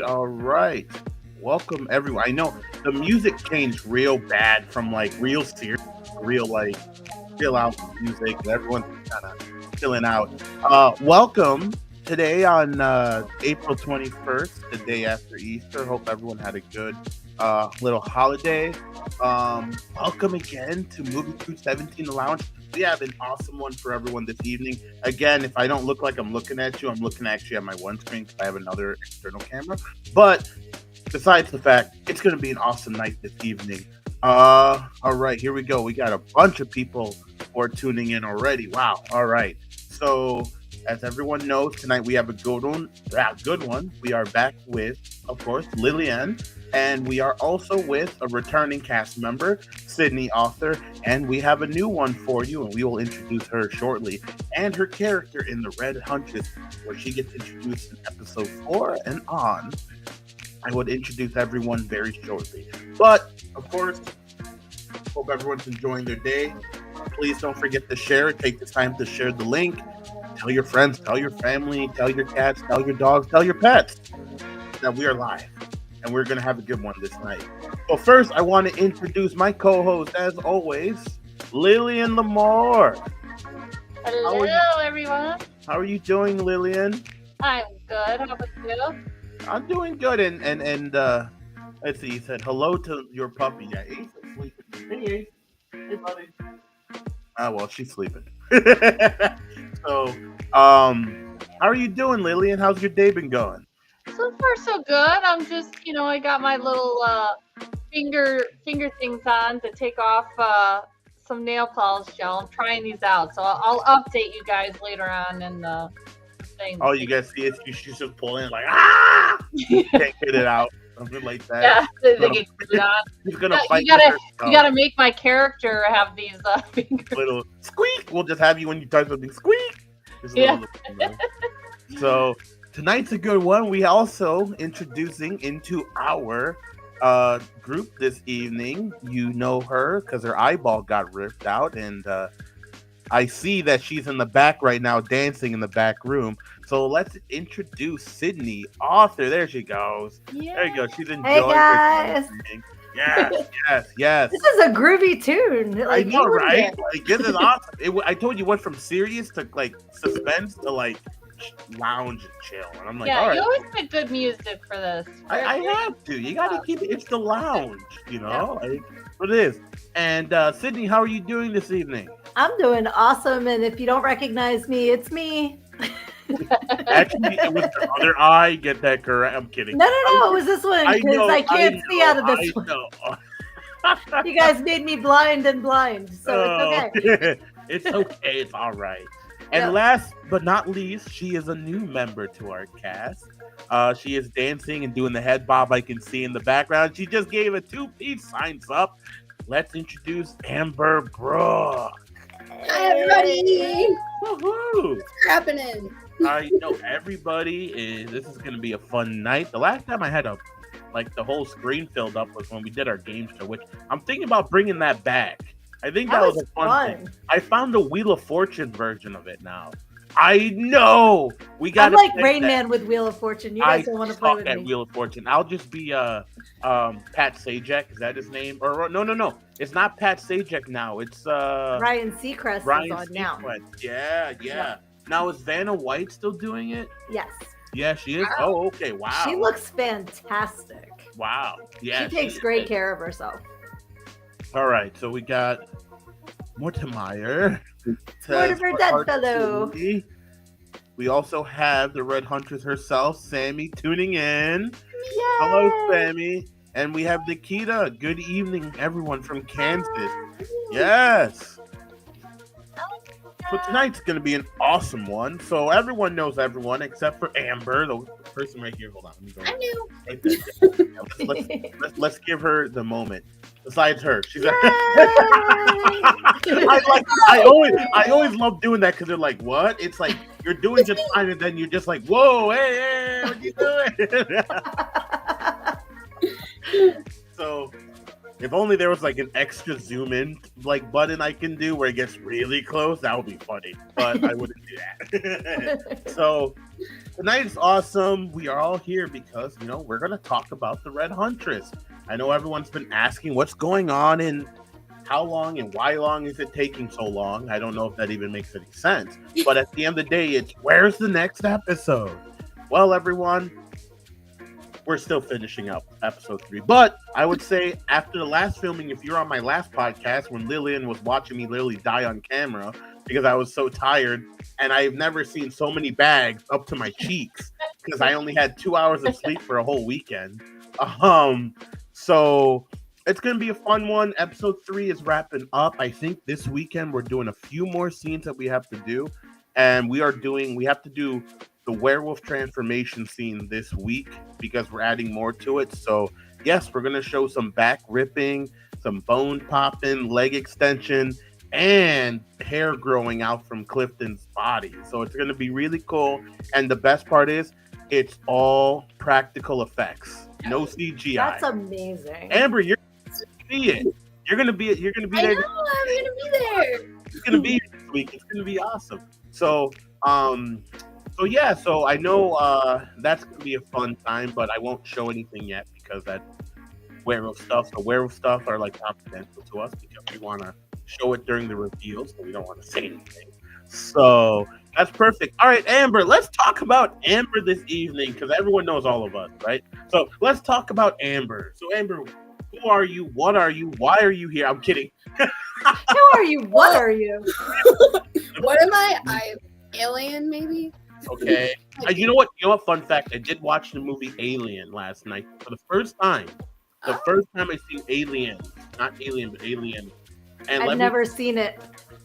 All right. Welcome everyone. I know the music changed real bad from like real serious, real like chill out music. Everyone's kind of chilling out. Welcome today on April 21st, the day after Easter. Hope everyone had a good little holiday. Welcome again to Moviecrew17 The Lounge. We have an awesome one for everyone this evening. Again, if I don't look like I'm looking at you, I'm looking actually at my one screen because I have another external camera. But besides the fact, it's going to be an awesome night this evening. All right, here we go. We got a bunch of people who are tuning in already. Wow. All right. So, as everyone knows, tonight we have a good one. We are back with, of course, Lillian, and we are also with a returning cast member, SYDNEE author, and we have a new one for you, and we will introduce her shortly, and her character in the Red Huntress, where she gets introduced in episode 4 and on. I would introduce everyone very shortly. But, of course, hope everyone's enjoying their day. Please don't forget to share it. Take the time to share the link. Tell your friends, tell your family, tell your cats, tell your dogs, tell your pets that we are live. And we're going to have a good one this night. So first, I want to introduce my co-host, as always, Lillian Lamar. Hello, everyone. How are you doing, Lillian? I'm good. How about you? I'm doing good. And let's see, he said hello to your puppy. Yeah, Ace is sleeping. Hey, Ace. Hey, buddy. Well, she's sleeping. So, how are you doing, Lillian? How's your day been going? So far, so good. I'm just, I got my little finger things on to take off some nail polish gel. I'm trying these out, so I'll update you guys later on in the thing. Oh, you guys see it? She's just pulling it like, can't get it out. Something like that. Yeah, they get it on. He's gonna fight. You gotta make my character have these fingers. Little squeak. We'll just have you when you type something squeak. Yeah. So tonight's a good one. We also introducing into our group this evening. You know her because her eyeball got ripped out, and I see that she's in the back right now, dancing in the back room. So let's introduce SYDNEE, author. There she goes. Yeah. There you go. She's enjoying. Hey guys. Yes. This is a groovy tune. I know, right? Like, this is awesome. I told you went from serious to like suspense to like lounge and chill, and I'm like, all right. You always pick good music for this. I have to. You got to keep it. It's the lounge, Like, what it is. And SYDNEE, how are you doing this evening? I'm doing awesome, and if you don't recognize me, it's me. Actually, it was the other eye. Get that correct. I'm kidding. No, it was this one because I can't see out of this one. You guys made me blind, so it's okay. It's okay. It's all right. And last but not least, she is a new member to our cast. She is dancing and doing the head bob I can see in the background. She just gave a 2-piece signs up. Let's introduce Amber Brooke. Hi, everybody. Woohoo! What's happening? Everybody this is going to be a fun night. The last time I had the whole screen filled up was when we did our game show, which I'm thinking about bringing that back. I think that was a fun thing. I found the Wheel of Fortune version of it now. I know we got. I'm like Rain Man with Wheel of Fortune. You guys don't want to play with me. Wheel of Fortune. I'll just be Pat Sajak. Is that his name? Or no. It's not Pat Sajak now. It's Ryan Seacrest is on now. Yeah. Now is Vanna White still doing it? Yes. Yeah, she is. Wow. Oh, okay. Wow. She looks fantastic. Wow. Yeah. She takes great care of herself. All right, so we got Mortimer. Mortimer Deadfellow. We also have the Red Huntress herself, Sammy, tuning in. Yay! Hello, Sammy. And we have Nikita. Good evening, everyone from Kansas. Yes. So tonight's going to be an awesome one. So everyone knows everyone except for Amber, the person right here. Hold on. Let me go. I knew. Right there. Yeah, let's give her the moment. Besides her, she's. I always love doing that because they're like, "What?" It's like you're doing just fine, and then you're just like, "Whoa, hey, what you doing?" So, if only there was like an extra zoom in like button I can do where it gets really close, that would be funny. But I wouldn't do that. So tonight is awesome. We are all here because we're gonna talk about the Red Huntress. I know everyone's been asking what's going on and how long and why long is it taking so long. I don't know if that even makes any sense. But at the end of the day, it's where's the next episode? Well, everyone, we're still finishing up episode 3. But I would say after the last filming, if you're on my last podcast when Lillian was watching me literally die on camera because I was so tired, and I've never seen so many bags up to my cheeks because I only had 2 hours of sleep for a whole weekend. So it's going to be a fun one. Episode 3 is wrapping up. I think this weekend we're doing a few more scenes that we have to do. And we have to do the werewolf transformation scene this week because we're adding more to it. So yes, we're going to show some back ripping, some bone popping, leg extension, and hair growing out from Clifton's body. So it's going to be really cool. And the best part is it's all practical effects. No CGI. That's amazing. Amber, you're gonna see it. You're gonna be there. I know, I'm gonna be there. It's gonna be here this week. It's gonna be awesome. So I know that's gonna be a fun time, but I won't show anything yet because that's werewolf stuff. So werewolf stuff are like confidential to us because we want to show it during the reveal, so we don't want to say anything. So that's perfect. All right, Amber, let's talk about Amber this evening because everyone knows all of us, right? So let's talk about Amber. So Amber, who are you? What are you? Why are you here? I'm kidding. Who are you? What are you? What am I? I'm alien, maybe? Okay. You know what? Fun fact. I did watch the movie Alien last night for the first time. The first time I seen Alien. Not Alien, but Alien. And I've never seen it.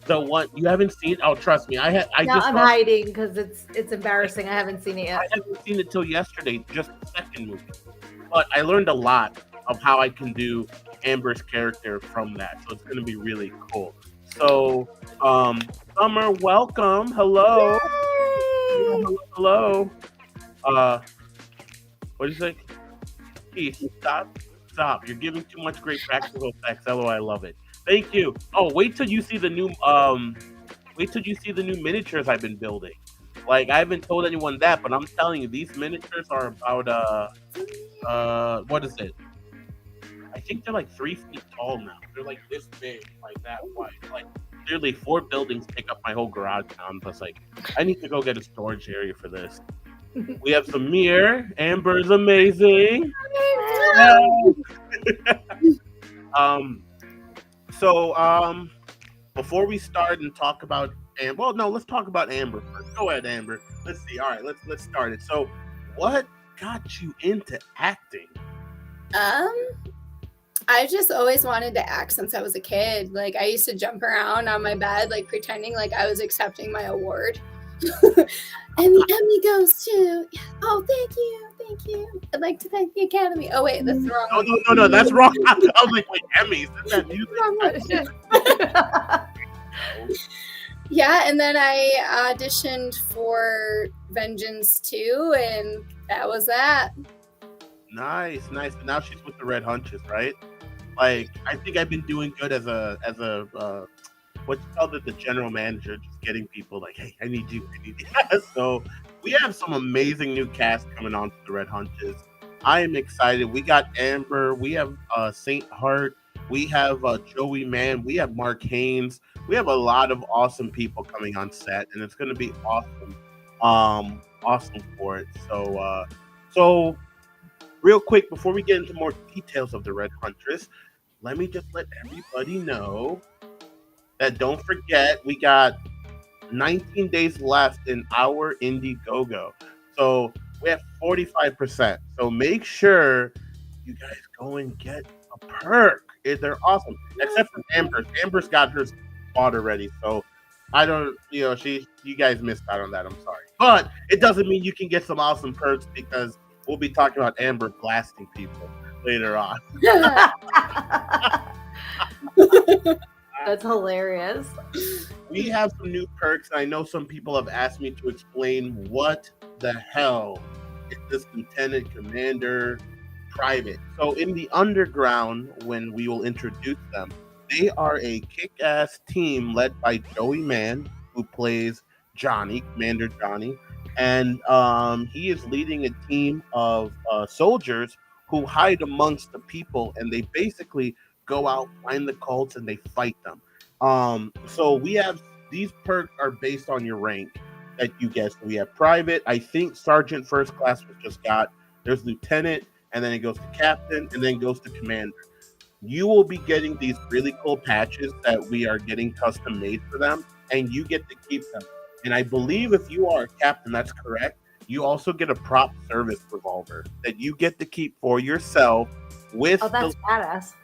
The one you haven't seen? Oh, trust me. I'm hiding because it's embarrassing. I haven't seen it yet. I haven't seen it till yesterday, just the second movie. But I learned a lot of how I can do Amber's character from that. So it's going to be really cool. So, Summer, welcome. Hello. Yay! Hello. What do you say? Keith, stop. You're giving too much great practical effects. LOL, I love it. Thank you. Oh, wait till you see the new miniatures I've been building. Like, I haven't told anyone that, but I'm telling you, these miniatures are about what is it? I think they're like 3 feet tall now. They're like this big, like that wide. Like literally 4 buildings take up my whole garage now. I'm just like, I need to go get a storage area for this. We have Samir. Amber's amazing. So, before we start and talk about Amber, well, no, let's talk about Amber first. Go ahead, Amber. Let's see. All right, let's start it. So, what got you into acting? I just always wanted to act since I was a kid. Like, I used to jump around on my bed, like pretending like I was accepting my award. And the Emmy goes to, oh, thank you. I'd like to thank the Academy. Oh, wait, that's wrong. No, that's wrong. I was like, wait, Emmys? Isn't that music? Yeah, and then I auditioned for Vengeance 2, and that was that. Nice. Now she's with the Red Huntress, right? Like, I think I've been doing good as a what you call it, the general manager, just getting people like, hey, I need you. So we have some amazing new cast coming on for the Red Huntress. I am excited. We got Amber, we have Saint Hart, we have Joey Mann, we have Mark Haynes. We have a lot of awesome people coming on set, and it's going to be awesome. Awesome for it. So real quick, before we get into more details of the Red Huntress, let me just let everybody know that don't forget we got 19 days left in our Indiegogo. So we have 45%. So make sure you guys go and get a perk. They're awesome. Except for Amber's. Amber's got hers bought already. So I don't, you guys missed out on that. I'm sorry. But it doesn't mean you can get some awesome perks because we'll be talking about Amber blasting people later on. That's hilarious. We have some new perks. I know some people have asked me to explain what the hell is this Lieutenant Commander Private. So in the underground, when we will introduce them, they are a kick-ass team led by Joey Mann, who plays Johnny, Commander Johnny, and he is leading a team of soldiers who hide amongst the people, and they basically go out, find the cults, and they fight them. So we have these perks are based on your rank that you get. So we have private. I think sergeant first class was just got. There's lieutenant, and then it goes to captain, and then goes to commander. You will be getting these really cool patches that we are getting custom made for them, and you get to keep them. And I believe if you are a captain, that's correct. You also get a prop service revolver that you get to keep for yourself with that's badass.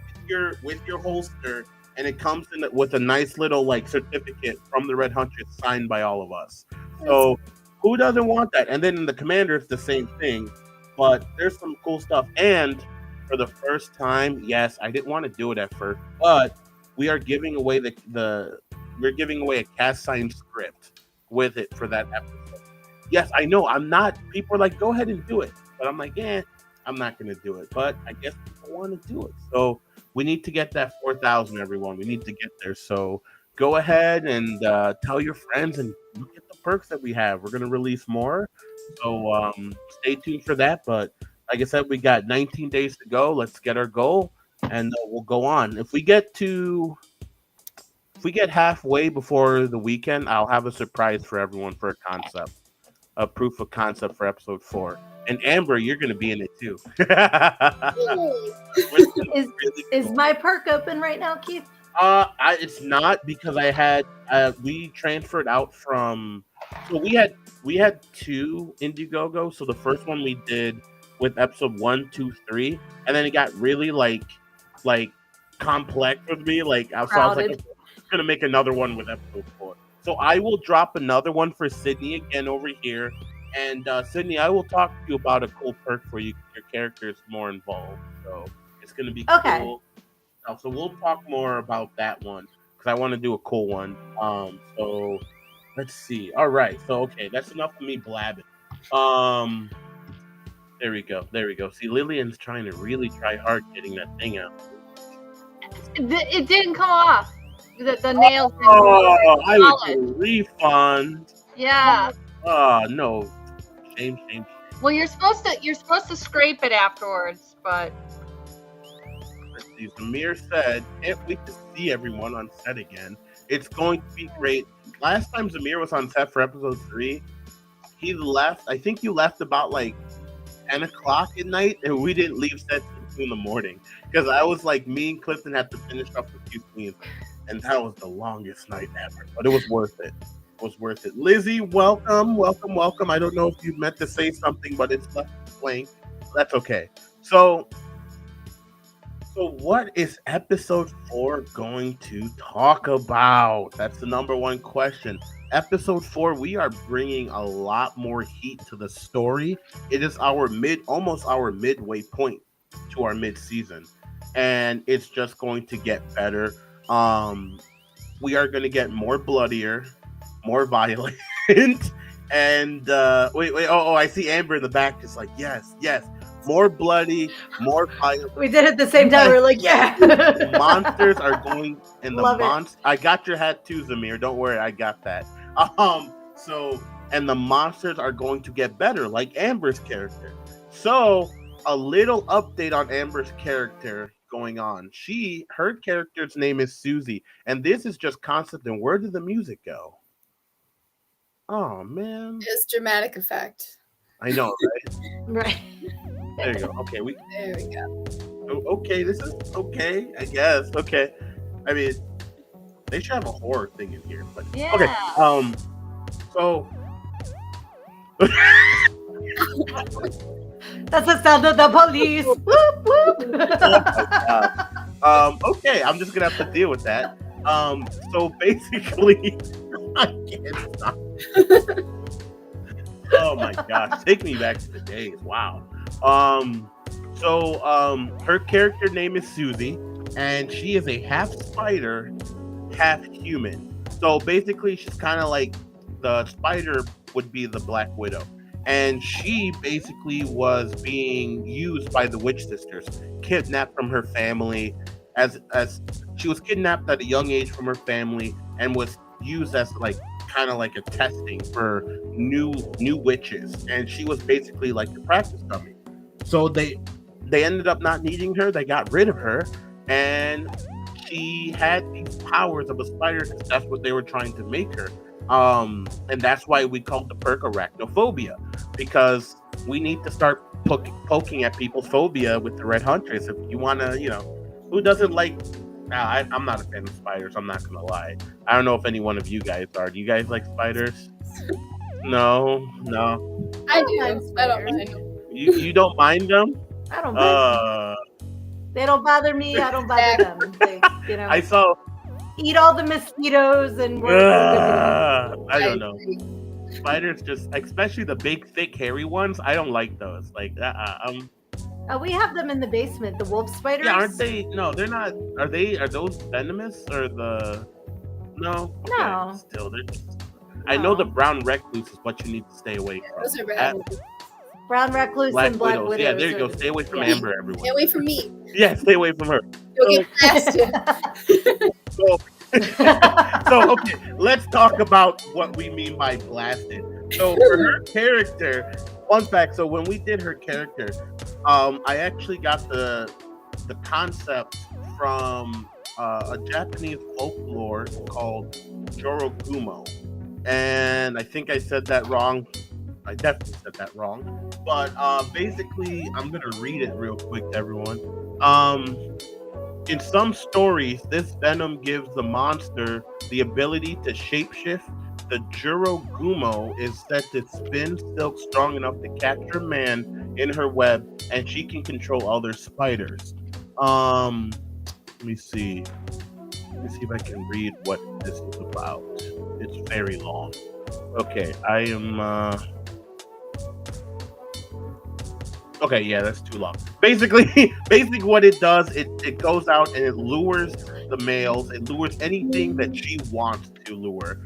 With your holster, and it comes in with a nice little like certificate from the Red Huntress signed by all of us. So who doesn't want that? And then in the commander, it's the same thing, but there's some cool stuff. And for the first time, yes, I didn't want to do it at first, but we are giving away we're giving away a cast sign script with it for that episode. Yes, I know. People are like, go ahead and do it, but I'm like, I'm not going to do it. But I guess people want to do it, so we need to get that 4,000, everyone. We need to get there. So go ahead and tell your friends and look at the perks that we have. We're going to release more. So stay tuned for that. But like I said, we got 19 days to go. Let's get our goal and we'll go on. If we get halfway before the weekend, I'll have a surprise for everyone for a proof of concept for episode 4. And Amber, you're going to be in it too. Is my perk open right now, Keith? It's not because we transferred out from. So we had 2 Indiegogo. So the first one we did with episode 1, 2, 3, and then it got really like complex with me. So I was like, I'm gonna make another one with episode 4. So I will drop another one for SYDNEE again over here. And SYDNEE, I will talk to you about a cool perk for you. Your character is more involved, so it's going to be cool. So we'll talk more about that one because I want to do a cool one. So let's see. All right. So okay, that's enough of me blabbing. There we go. See, Lillian's trying to really try hard getting that thing out. It didn't come off. The nails. I would do a refund. Yeah. Oh no. Shame. Well, you're supposed to scrape it afterwards, but let's see. Zamir said, "Can't wait to see everyone on set again. It's going to be great." Last time Zamir was on set for episode 3, he left. I think you left about like 10 o'clock at night, and we didn't leave set until 2 in the morning because I was like, me and Clifton had to finish up a few scenes, and that was the longest night ever. But it was worth it. Lizzie, welcome. I don't know if you meant to say something, but it's left blank. That's okay. So what is episode 4 going to talk about? That's the number one question. Episode 4, we are bringing a lot more heat to the story. It is almost our midway point to our mid-season, and it's just going to get better. We are going to get more bloodier, more violent, and I see Amber in the back just like yes, more bloody, more violent. We did it at the same time. We're like, yeah. The monsters are going, and I got your hat too, Zamir, don't worry, I got that. And the monsters are going to get better, like Amber's character. So a little update on Amber's character going on. Her character's name is Susie, and this is just constant. And where did the music go? Oh man, it's dramatic effect. I know, right? Right. There you go. Okay, There we go. okay, this is okay, I guess. Okay. I mean, they should have a horror thing in here, but Yeah. okay. So That's the sound of the police. Whoop, whoop. Okay, I'm just gonna have to deal with that. So basically, I can't stop. Oh my gosh, take me back to the days. Wow. Her character name is Susie, and she is a half spider, half human. So basically, she's kind of like the spider would be the Black Widow. And she basically was being used by the Witch Sisters, kidnapped from her family, as she was kidnapped at a young age from her family, and was used as like kind of like a testing for new witches. And she was basically like the practice dummy. So they ended up not needing her. They got rid of her, and she had these powers of a spider because that's what they were trying to make her. And that's why we called the perk arachnophobia, because we need to start poking at people's phobia with the Red Huntress. If you want to, who doesn't like... I'm not a fan of spiders, I'm not going to lie. I don't know if any one of you guys are. Do you guys like spiders? No. I do. I don't mind. You don't mind them? I don't mind them. They don't bother me. I don't bother them. They, I saw... eat all the mosquitoes and work. I don't know. Spiders, just especially the big, thick, hairy ones. I don't like those. Like, we have them in the basement. The wolf spiders. Yeah, aren't they? No, they're not. Are they? Are those venomous or the? No. Okay. No. Still, they're. I know the brown recluse is what you need to stay away from. Those are bad. Brown recluse and black widows. Yeah, there you go. Stay away from Amber, everyone. Stay away from me. Yeah, stay away from her. You'll get blasted. So okay, let's talk about what we mean by blasted. So for her character, fun fact. So when we did her character, I actually got the concept from a Japanese folklore called Jorogumo, and I think I said that wrong. I definitely said that wrong. But basically, I'm gonna read it real quick, everyone. In some stories, this venom gives the monster the ability to shapeshift. The Jorogumo is said to spin silk strong enough to capture a man in her web, and she can control other spiders. Let me see if I can read what this is about. It's very long. Okay, I am... Okay, yeah, that's too long. Basically what it does, it goes out and it lures the males. It lures anything that she wants to lure,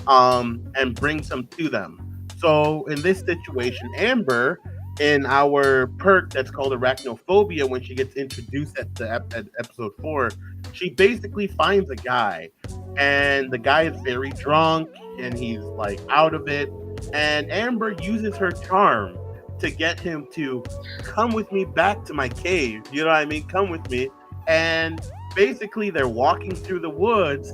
and brings them to them. So in this situation, Amber, in our perk that's called arachnophobia, when she gets introduced at episode 4, she basically finds a guy, and the guy is very drunk, and he's like out of it, and Amber uses her charm to get him to come with me back to my cave. You know what I mean? Come with me. And basically they're walking through the woods,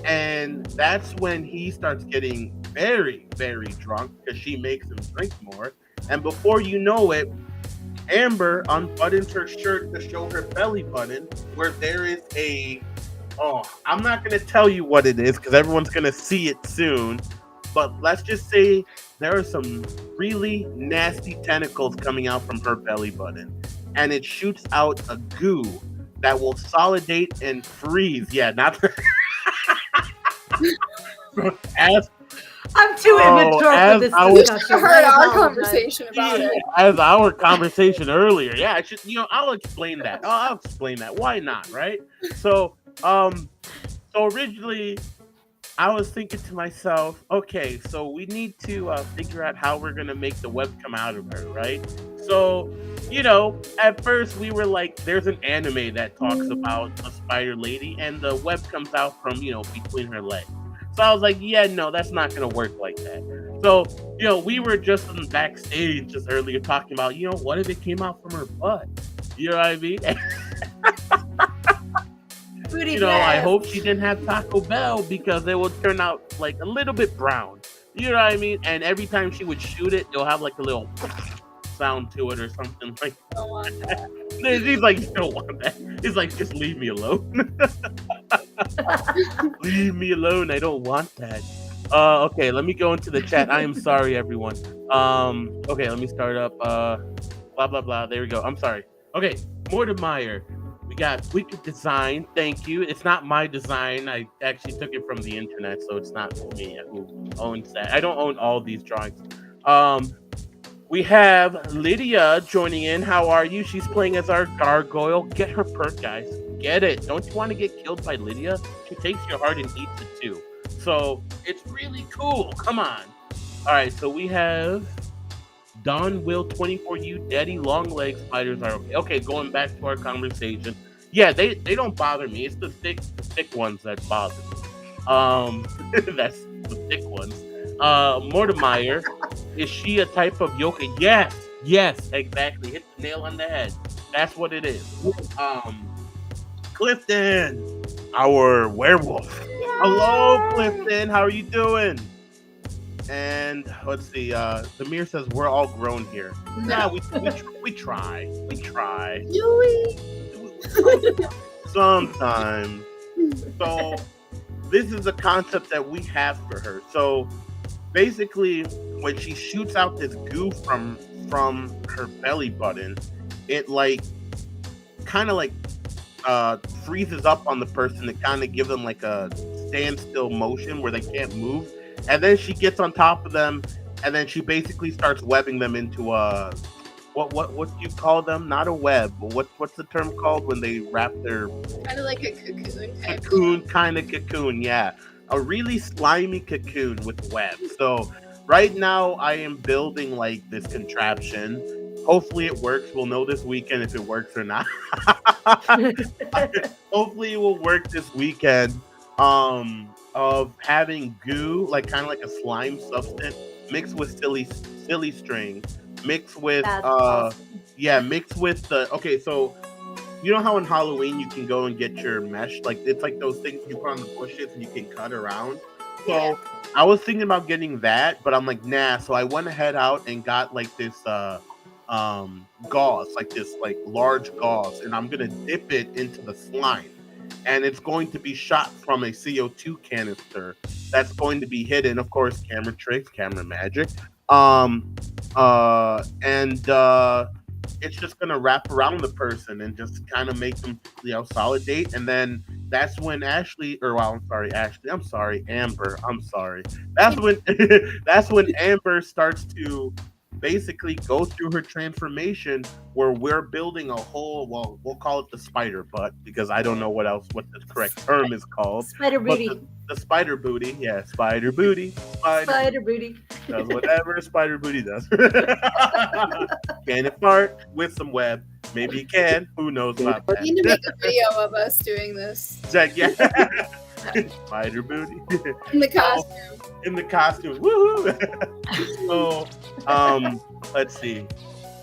and that's when he starts getting very, very drunk because she makes him drink more. And before you know it, Amber unbuttons her shirt to show her belly button, where there is I'm not going to tell you what it is because everyone's going to see it soon. But let's just say there are some really nasty tentacles coming out from her belly button, and it shoots out a goo that will solidate and freeze. Yeah, not I'm too immature for this discussion. I heard our conversation about it. As our conversation earlier. Yeah, I should. I'll explain that. I'll explain that. Why not? Right? So originally, I was thinking to myself, okay, so we need to figure out how we're going to make the web come out of her, right? So, at first we were like, there's an anime that talks about a spider lady, and the web comes out from, between her legs. So I was like, yeah, no, that's not going to work like that. So, we were just on backstage just earlier talking about, what if it came out from her butt? You know what I mean? I hope she didn't have Taco Bell, because it would turn out like a little bit brown. You know what I mean? And every time she would shoot it, it'll have like a little sound to it or something like Don't want that. He's like, you don't want that. He's like, just leave me alone. Leave me alone. I don't want that. Okay, let me go into the chat. I am sorry, everyone. Okay, let me start up. Blah blah blah. There we go. I'm sorry. Okay, Mortimer. We got Wicked Design. Thank you. It's not my design. I actually took it from the internet, so it's not me who owns that. I don't own all these drawings. We have Lydia joining in. How are you? She's playing as our gargoyle. Get her perk, guys. Get it. Don't you want to get killed by Lydia? She takes your heart and eats it too. So it's really cool. Come on. All right. So we have Don Will 24U Daddy Long Leg Spiders are okay. Okay, going back to our conversation. Yeah, they don't bother me. It's the thick ones that bother me. That's the thick ones. Mortimer, is she a type of yokai? Yes, exactly. Hit the nail on the head. That's what it is. Clifton, our werewolf. Yeah. Hello, Clifton. How are you doing? And let's see. Samir says we're all grown here. No. Yeah, we try. We try. Do we? Sometimes. So this is a concept that we have for her. So basically, when she shoots out this goo from her belly button, it like kind of like freezes up on the person to kind of give them like a standstill motion where they can't move. And then she gets on top of them, and then she basically starts webbing them into a what do you call them? Not a web, but what's the term called when they wrap their kind of like a cocoon. Cocoon, yeah, a really slimy cocoon with webs. So right now I am building like this contraption. Hopefully it works. We'll know this weekend if it works or not. Hopefully it will work this weekend. Of having goo, like kind of like a slime substance, mixed with silly string, mixed with mixed with the okay. So you know how in Halloween you can go and get your mesh, like it's like those things you put on the bushes and you can cut around. So yeah. I was thinking about getting that, but I'm like, nah. So I went ahead out and got like this gauze, like this like large gauze, and I'm gonna dip it into the slime. And it's going to be shot from a CO2 canister that's going to be hidden, of course, camera tricks, camera magic. It's just going to wrap around the person and just kind of make them, solidate. And then that's when Amber. That's when Amber starts to basically go through her transformation where we're building a whole, well, we'll call it the spider butt because I don't know what the correct term is called. Spider booty. The spider booty. Yeah, spider booty. Spider booty. Does whatever a spider booty does. Can it fart with some web? Maybe you can. Who knows about that? You need to make a video of us doing this. Yeah. Spider booty. In the costume. Woohoo! So, let's see.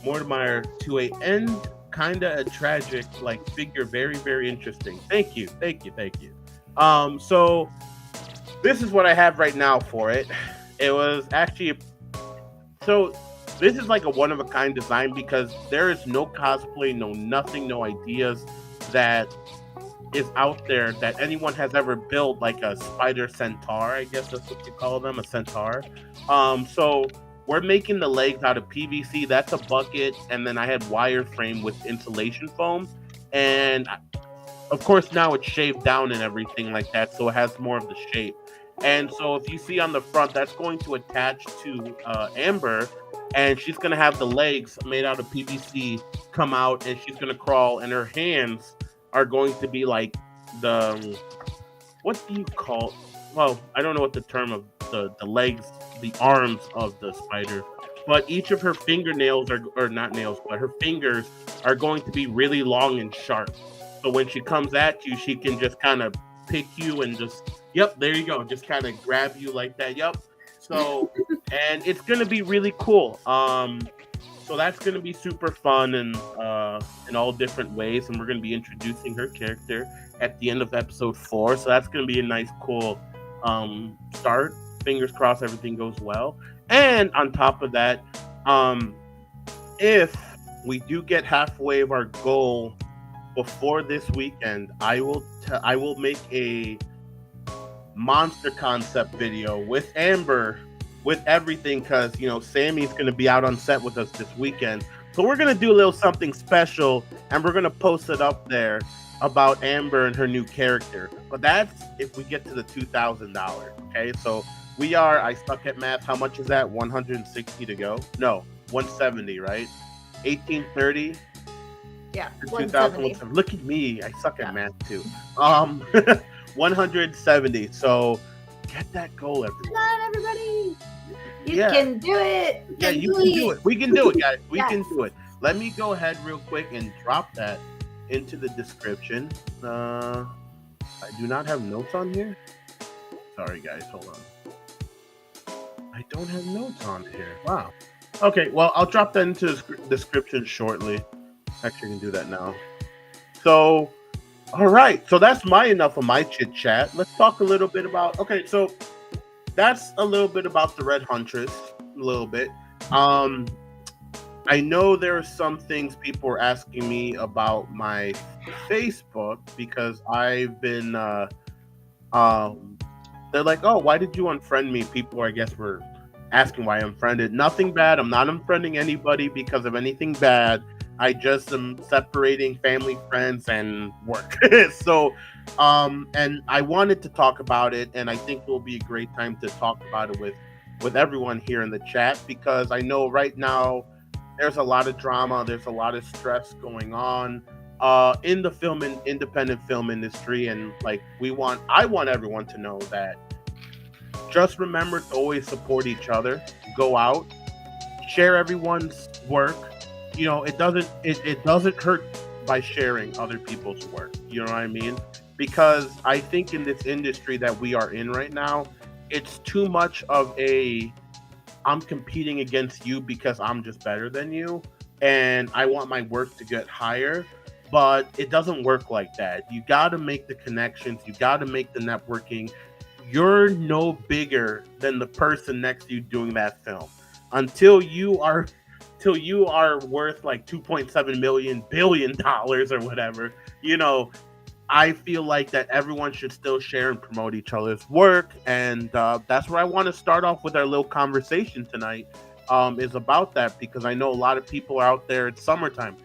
Mortimer to a end, kinda a tragic like figure, very, very interesting. Thank you. So this is what I have right now for it. It was actually this is like a one of a kind design because there is no cosplay, no nothing, no ideas that is out there that anyone has ever built, like a spider centaur, I guess that's what you call them, a centaur. So we're making the legs out of PVC. That's a bucket, and then I had wireframe with insulation foam, and of course now it's shaved down and everything like that, so it has more of the shape. And so if you see on the front, that's going to attach to Amber, and she's going to have the legs made out of PVC come out, and she's going to crawl, and her hands are going to be like what do you call, well, I don't know what the term of the legs, the arms of the spider, but each of her fingernails or not nails, but her fingers are going to be really long and sharp. So when she comes at you, she can just kind of pick you and just, yep, there you go, just kind of grab you like that. Yep. So, and it's going to be really cool. So that's going to be super fun and in all different ways. And we're going to be introducing her character at the end of episode 4. So that's going to be a nice, cool start. Fingers crossed everything goes well. And on top of that, if we do get halfway of our goal before this weekend, I will make a monster concept video with Amber, with everything, because Sammy's going to be out on set with us this weekend. So we're going to do a little something special, and we're going to post it up there about Amber and her new character. But that's if we get to the $2,000. Okay, so we are, I suck at math. How much is that? 160 to go? No, 170, right? 1830. Yeah, 170. Look at me, I suck at math too. 170. So get that goal, everyone. Come on, everybody. You can do it. Yeah, you can do it. We can do it, guys. We can do it. Let me go ahead real quick and drop that into the description. I do not have notes on here. Sorry, guys. Hold on. I don't have notes on here. Wow. Okay, well, I'll drop that into the description shortly. Actually, I can do that now. So, all right. So that's enough of my chit chat. Let's talk a little bit about. Okay, so that's a little bit about the Red Huntress. A little bit. I know there are some things people are asking me about my Facebook because I've been. They're like, "Oh, why did you unfriend me?" People, I guess, were asking why I unfriended. Nothing bad. I'm not unfriending anybody because of anything bad. I just am separating family, friends, and work. So, and I wanted to talk about it, and I think it will be a great time to talk about it with everyone here in the chat, because I know right now there's a lot of drama, there's a lot of stress going on in the film and independent film industry, and like I want everyone to know that just remember to always support each other. Go out, share everyone's work. It doesn't hurt by sharing other people's work. You know what I mean? Because I think in this industry that we are in right now, it's too much of I'm competing against you because I'm just better than you and I want my work to get higher. But it doesn't work like that. You got to make the connections. You got to make the networking. You're no bigger than the person next to you doing that film. Until you are worth like $2.7 billion or whatever, I feel like that everyone should still share and promote each other's work. And that's where I want to start off with our little conversation tonight, is about that, because I know a lot of people are out there. It's summertime.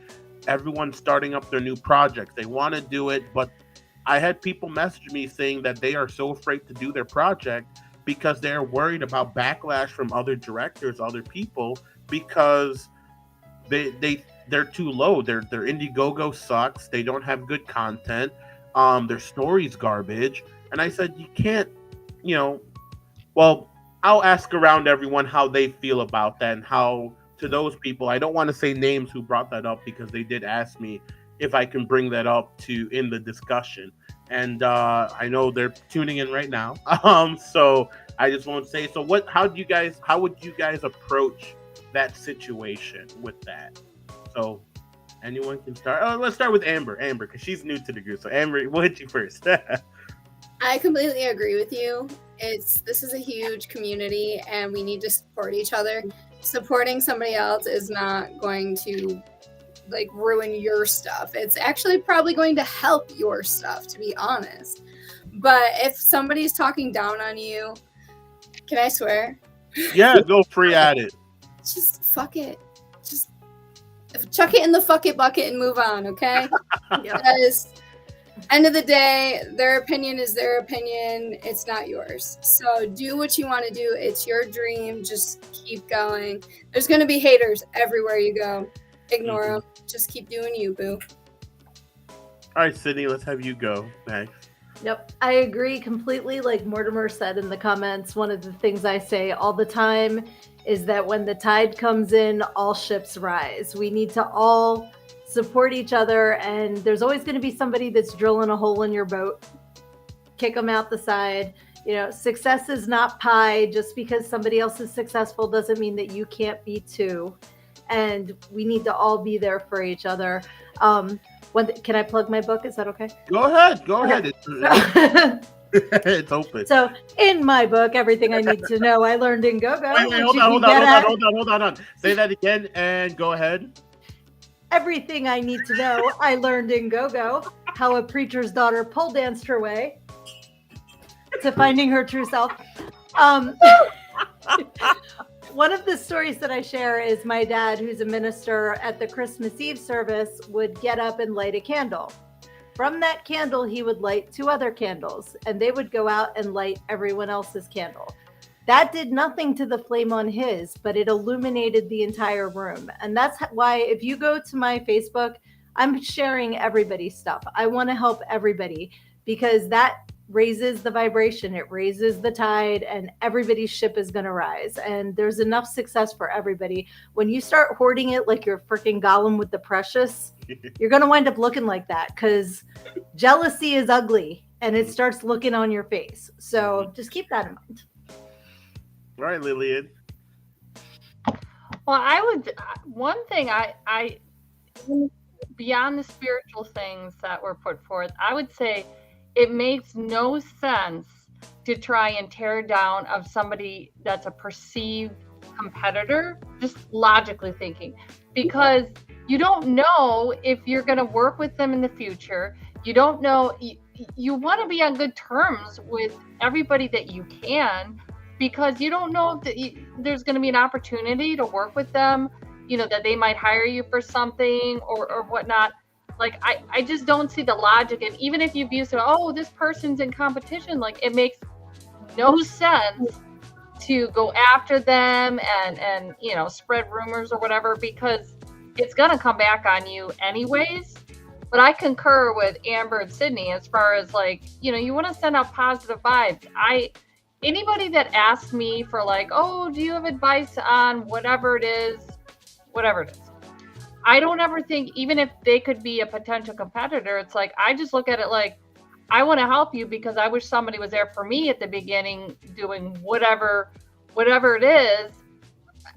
Everyone's starting up their new projects. They want to do it, but I had people message me saying that they are so afraid to do their project because they're worried about backlash from other directors, other people, because they're too low. Their Indiegogo sucks. They don't have good content. Their story's garbage. And I said, you can't, well, I'll ask around everyone how they feel about that, and how to those people, I don't want to say names who brought that up because they did ask me if I can bring that up in the discussion. And I know they're tuning in right now. So I just won't say. So how would you guys approach that situation with that? So anyone can start. Oh, let's start with Amber, because she's new to the group. So Amber, we'll hit you first. I completely agree with you. This is a huge community and we need to support each other. Supporting somebody else is not going to ruin your stuff. It's actually probably going to help your stuff, to be honest. But if somebody's talking down on you, can I swear? Yeah, go free at it. Just fuck it. Just chuck it in the fuck it bucket and move on, okay? Because end of the day, their opinion is their opinion. It's not yours. So do what you want to do. It's your dream. Just keep going. There's going to be haters everywhere you go. Ignore them. Just keep doing you, boo. All right, SYDNEE, let's have you go next. Yep, I agree completely. Like Mortimer said in the comments, one of the things I say all the time is that when the tide comes in, all ships rise. We need to all support each other, and there's always going to be somebody that's drilling a hole in your boat. Kick them out the side. Success is not pie. Just because somebody else is successful doesn't mean that you can't be too. And we need to all be there for each other. Can I plug my book? Is that okay? Go ahead. It's open. So in my book, Everything I Need to Know, I learned in Go-Go. Wait, hold on. Say that again and go ahead. Everything I Need to Know, I learned in Go-Go. How a preacher's daughter pole danced her way to finding her true self. One of the stories that I share is my dad, who's a minister, at the Christmas Eve service would get up and light a candle. From that candle, he would light 2 other candles, and they would go out and light everyone else's candle. That did nothing to the flame on his, but it illuminated the entire room. And that's why if you go to my Facebook, I'm sharing everybody's stuff. I want to help everybody because that raises the vibration, it raises the tide, and everybody's ship is going to rise. And there's enough success for everybody. When you start hoarding it like you're freaking Gollum with the precious, you're going to wind up looking like that because jealousy is ugly and it starts looking on your face. So just keep that in mind. All right, Lillian. Well, one thing I beyond the spiritual things that were put forth, I would say it makes no sense to try and tear down of somebody that's a perceived competitor, just logically thinking, because you don't know if you're going to work with them in the future. You don't know, you want to be on good terms with everybody that you can, because you don't know if there's going to be an opportunity to work with them, that they might hire you for something or whatnot. Like, I just don't see the logic. And even if you view this person's in competition, like, it makes no sense to go after them and spread rumors or whatever, because it's going to come back on you anyways. But I concur with Amber and SYDNEE as far as, like, you want to send out positive vibes. Anybody that asks me for, like, oh, do you have advice on whatever it is, I don't ever think, even if they could be a potential competitor, it's like, I just look at it like, I want to help you because I wish somebody was there for me at the beginning doing whatever it is.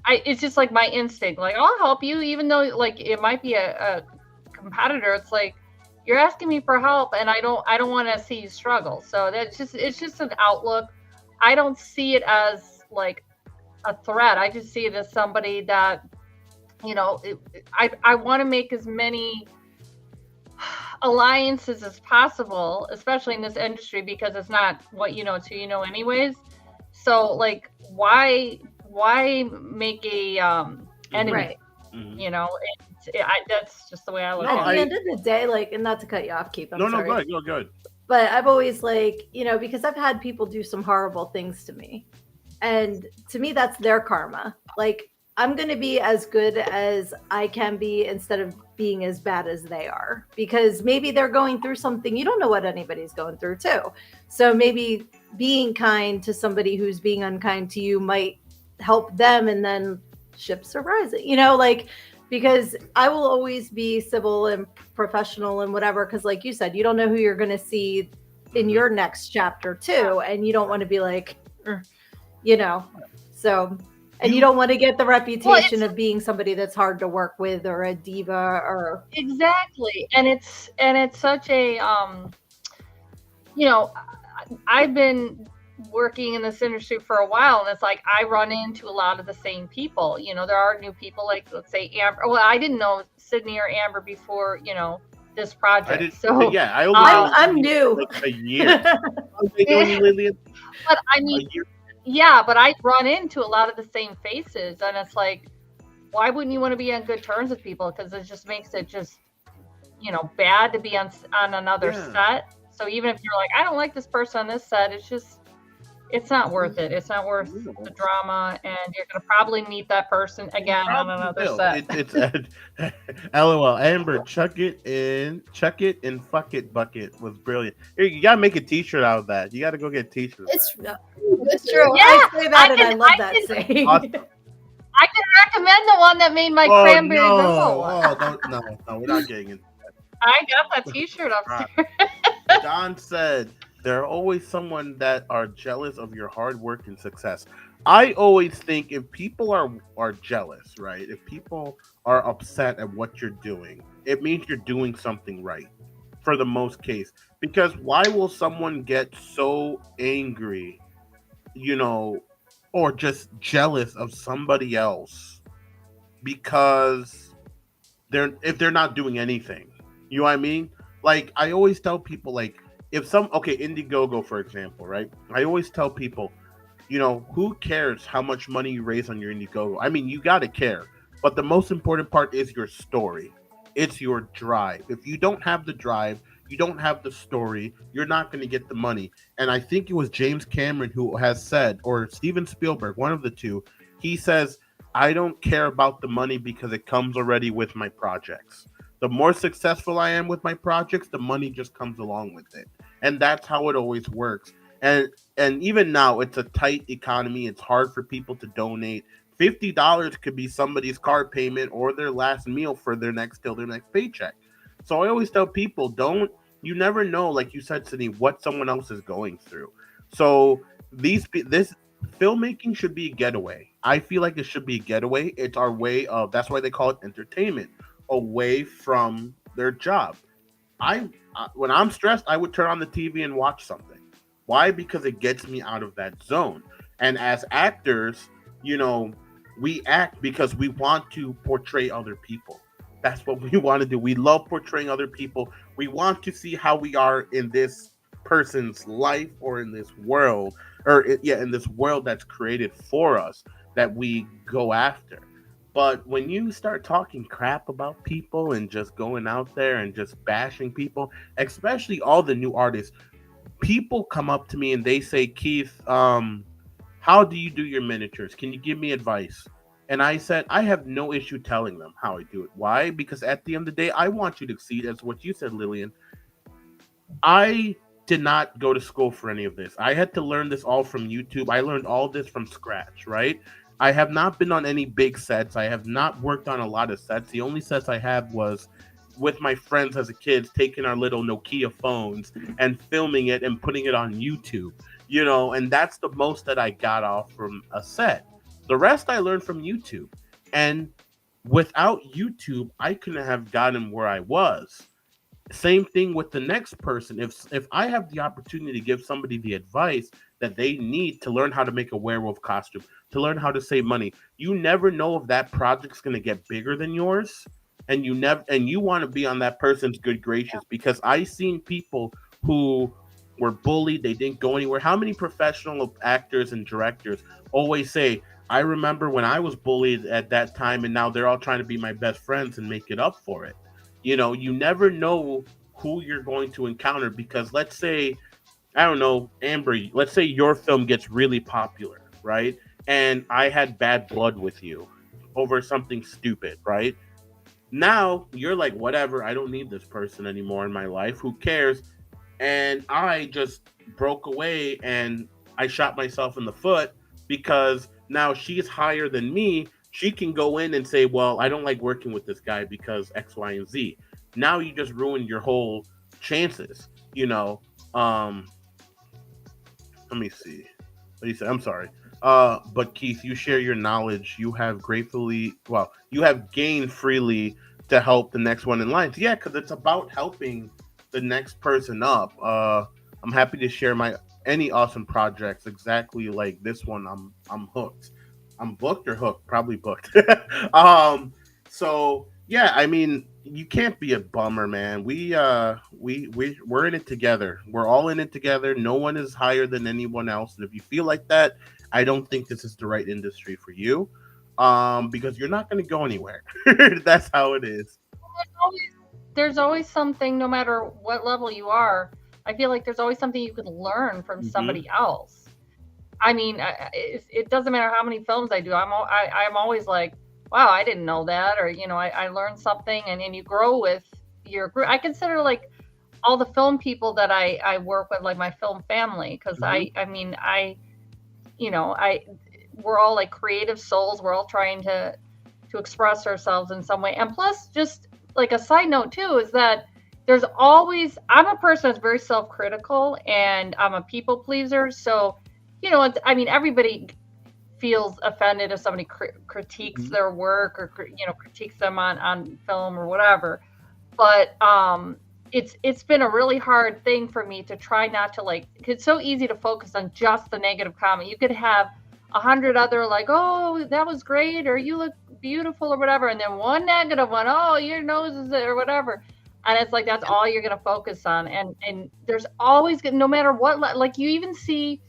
It's just like my instinct, like, I'll help you, even though, like, it might be a competitor. It's like, you're asking me for help and I don't want to see you struggle. So it's just an outlook. I don't see it as like a threat. I just see it as somebody that, I want to make as many alliances as possible, especially in this industry, because it's not what you know, it's who you know anyways. So, like, why make a enemy? Right. That's just the way I look At at the it. end of the day, like, and not to cut you off, Keith, I'm sorry. No, go ahead. But I've always, like, because I've had people do some horrible things to me. And to me, that's their karma. Like, I'm going to be as good as I can be instead of being as bad as they are. Because maybe they're going through something. You don't know what anybody's going through, too. So maybe being kind to somebody who's being unkind to you might help them, and then ships are rising. Because I will always be civil and professional and whatever, because like you said, you don't know who you're going to see in your next chapter too, and you don't want to be like, so, and you don't want to get the reputation of being somebody that's hard to work with or a diva or exactly. And it's such a I've been working in this industry for a while, and it's like I run into a lot of the same people. There are new people, like, let's say Amber. Well, I didn't know SYDNEE or Amber before this project. So yeah, I'm new. Like a year. But I mean, yeah, but I run into a lot of the same faces, and it's like, why wouldn't you want to be on good terms with people? Because it just makes it just bad to be on another set. So even if you're like, I don't like this person on this set, it's not worth it. It's not worth the drama, and you're going to probably meet that person again on another set. It's LOL. Amber, chuck it and fuck it bucket was brilliant. Here, you gotta make a T-shirt out of that. You gotta go get a T-shirt. It's true. Yeah, I say that, and I love that saying. Awesome. I can recommend the one that made my cranberry gumbo. No, we're not getting into that. I got that T-shirt upstairs. Don said, there are always someone that are jealous of your hard work and success. I always think if people are jealous, right? If people are upset at what you're doing, it means you're doing something right. for the most case. Because why will someone get so angry, you know, or just jealous of somebody else because they're not doing anything? You know what I mean? Like I always tell people, like if some okay, Indiegogo for example, right? I always tell people, who cares how much money you raise on your Indiegogo? I mean, you got to care. But the most important part is your story. It's your drive. If you don't have the drive, you don't have the story, you're not going to get the money. And I think it was James Cameron who has said, or Steven Spielberg, one of the two, he says, I don't care about the money because it comes already with my projects. The more successful I am with my projects, the money just comes along with it. And that's how it always works. And even now it's a tight economy. It's hard for people to donate. $50 could be somebody's car payment or their last meal for their next paycheck. So I always tell people, you never know, like you said, Sydney, what someone else is going through. So this filmmaking should be a getaway. I feel like it should be a getaway. It's our way of, that's why they call it entertainment, away from their job. When I'm stressed, I would turn on the TV and watch something. Why? Because it gets me out of that zone. And as actors, we act because we want to portray other people. That's what we want to do. We love portraying other people. We want to see how we are in this person's life or in this world, in this world that's created for us that we go after. But when you start talking crap about people and just going out there and just bashing people, especially all the new artists, people come up to me and they say, Keith, how do you do your miniatures? Can you give me advice? And I said, I have no issue telling them how I do it. Why? Because at the end of the day, I want you to succeed, as what you said, Lillian. I did not go to school for any of this. I had to learn this all from YouTube. I learned all this from scratch, right? I have not been on any big sets. I have not worked on a lot of sets. The only sets I had was with my friends as a kid, taking our little Nokia phones and filming it and putting it on YouTube, and that's the most that I got off from a set. The rest I learned from YouTube. And without YouTube, I couldn't have gotten where I was. Same thing with the next person. If I have the opportunity to give somebody the advice that they need to learn how to make a werewolf costume, to learn how to save money, you never know if that project's going to get bigger than yours, and you want to be on that person's good gracious. Because I've seen people who were bullied, they didn't go anywhere. How many professional actors and directors always say, I remember when I was bullied at that time, and now they're all trying to be my best friends and make it up for it. You never know who you're going to encounter, because let's say, I don't know, Amber, let's say your film gets really popular, right? And I had bad blood with you over something stupid, right? Now you're like, whatever, I don't need this person anymore in my life. Who cares? And I just broke away and I shot myself in the foot, because now she's higher than me. She can go in and say, well, I don't like working with this guy because X, Y, and Z. Now you just ruined your whole chances, Let me see. What do you say? I'm sorry. But Keith, you share your knowledge. You have gained freely to help the next one in line. Yeah, because it's about helping the next person up. I'm happy to share any awesome projects exactly like this one. I'm hooked. I'm booked or hooked? Probably booked. So yeah, I mean, you can't be a bummer, man. We're in it together. We're all in it together. No one is higher than anyone else. And if you feel like that, I don't think this is the right industry for you. Because you're not going to go anywhere. That's how it is. There's always something, no matter what level you are. I feel like there's always something you could learn from somebody else. I mean, it doesn't matter how many films I do. I'm always like, wow, I didn't know that, or I learned something, and you grow with your group. I consider like all the film people that I work with like my film family, because we're all like creative souls. We're all trying to express ourselves in some way. And plus, just like a side note too, is that I'm a person that's very self-critical, and I'm a people pleaser. So, everybody feels offended if somebody critiques their work, or critiques them on film or whatever. But it's been a really hard thing for me to try not to like. It's so easy to focus on just the negative comment. You could have 100 other like, oh, that was great, or you look beautiful, or whatever, and then one negative one, oh, your nose is or whatever, and it's like that's all you're gonna focus on. And there's always, no matter what, like you even see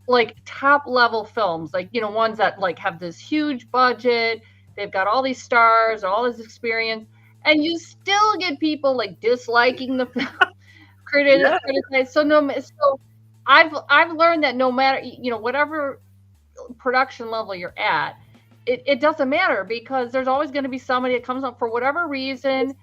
like top level films, like, you know, ones that like have this huge budget, they've got all these stars, all this experience, and you still get people like disliking the film, Yeah. criticize. So I've learned that no matter, you know, whatever production level you're at, it doesn't matter, because there's always going to be somebody that comes up for whatever reason.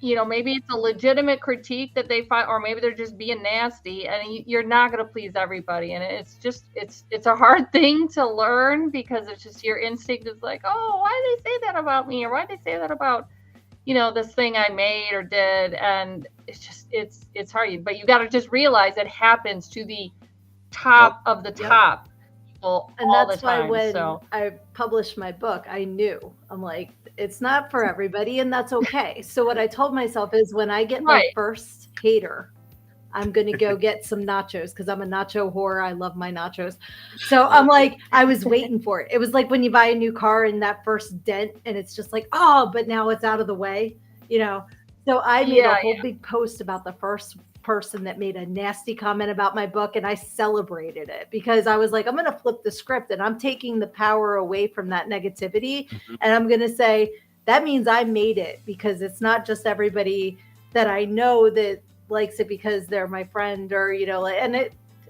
You know, maybe it's a legitimate critique that they find, or maybe they're just being nasty, and you're not going to please everybody. And it's just, it's a hard thing to learn, because it's just your instinct is like, oh, why did they say that about me, or why did they say that about, you know, this thing I made or did. And it's just, it's hard, but you got to just realize it happens to the top of the top people And all that's the time. why when So I published my book, I knew, I'm like, it's not for everybody, and that's okay. So what I told myself is, when I get my Right. first hater, I'm going to go get some nachos, because I'm a nacho whore. I love my nachos. So I'm like, I was waiting for it. It was like when you buy a new car and that first dent, and it's just like, oh, but now it's out of the way, you know? So I made a whole big post about the first person that made a nasty comment about my book, and I celebrated it, because I was like, I'm going to flip the script, and I'm taking the power away from that negativity. And I'm going to say, that means I made it, because it's not just everybody that I know that likes it because they're my friend, or, you know, like, and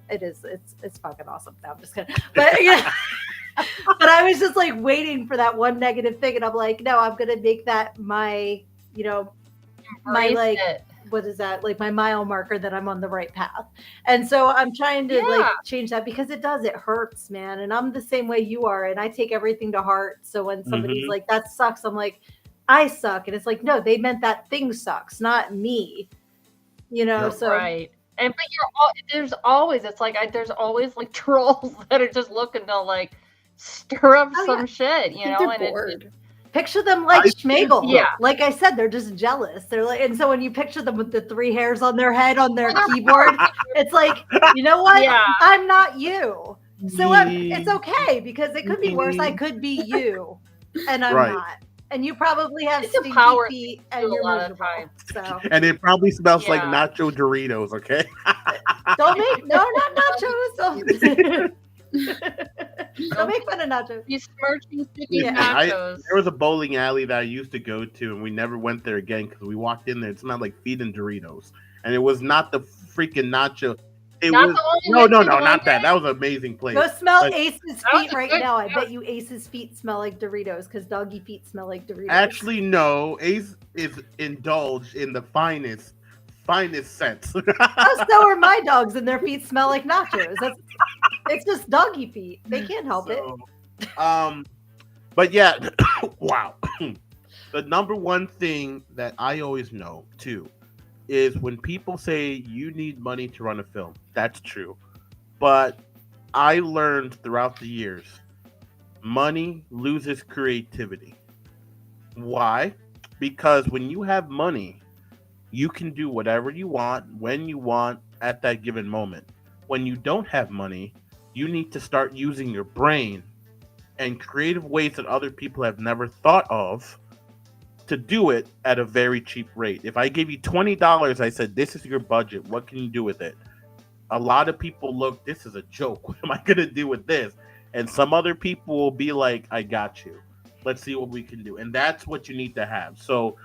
it's fucking awesome. No, I'm just kidding. But yeah. But I was just like waiting for that one negative thing, and I'm like, no, I'm going to make that my, you know, my like, what is that, like my mile marker that I'm on the right path. And so I'm trying to like change that, because it hurts, man. And I'm the same way you are, and I take everything to heart. So when somebody's like, that sucks, I'm like, I suck. And it's like, no, they meant that thing sucks, not me, you know. So right. And but there's always, it's like there's always like trolls that are just looking to like stir up some shit, you know. And bored. Picture them like Schmegel. Yeah. Like I said, they're just jealous. They're like, and so when you picture them with the 3 hairs on their head on their keyboard, it's like, you know what? Yeah. I'm not you. So it's okay, because it could be worse. I could be you, and I'm not. And you probably have stinky feet, and you're miserable. So. And it probably smells like nacho Doritos. Okay. Don't make not nachos. Don't make fun of nachos. You smirching sticky nachos. There was a bowling alley that I used to go to, and we never went there again, because we walked in there. It smelled like feet and Doritos, and it was not the freaking nacho. It was no, not that. That was an amazing place. Go smell Ace's feet right now. I bet you Ace's feet smell like Doritos, because doggy feet smell like Doritos. Actually, no. Ace is indulged in the finest sense. Oh, so are my dogs, and their feet smell like nachos. It's just doggy feet. They can't help it. But yeah, wow. The number one thing that I always know too is when people say you need money to run a film. That's true. But I learned throughout the years, money loses creativity. Why? Because when you have money, you can do whatever you want, when you want, at that given moment. When you don't have money, you need to start using your brain and creative ways that other people have never thought of to do it at a very cheap rate. If I gave you $20, I said, this is your budget, what can you do with it? A lot of people look, this is a joke. What am I going to do with this? And some other people will be like, I got you. Let's see what we can do. And that's what you need to have. So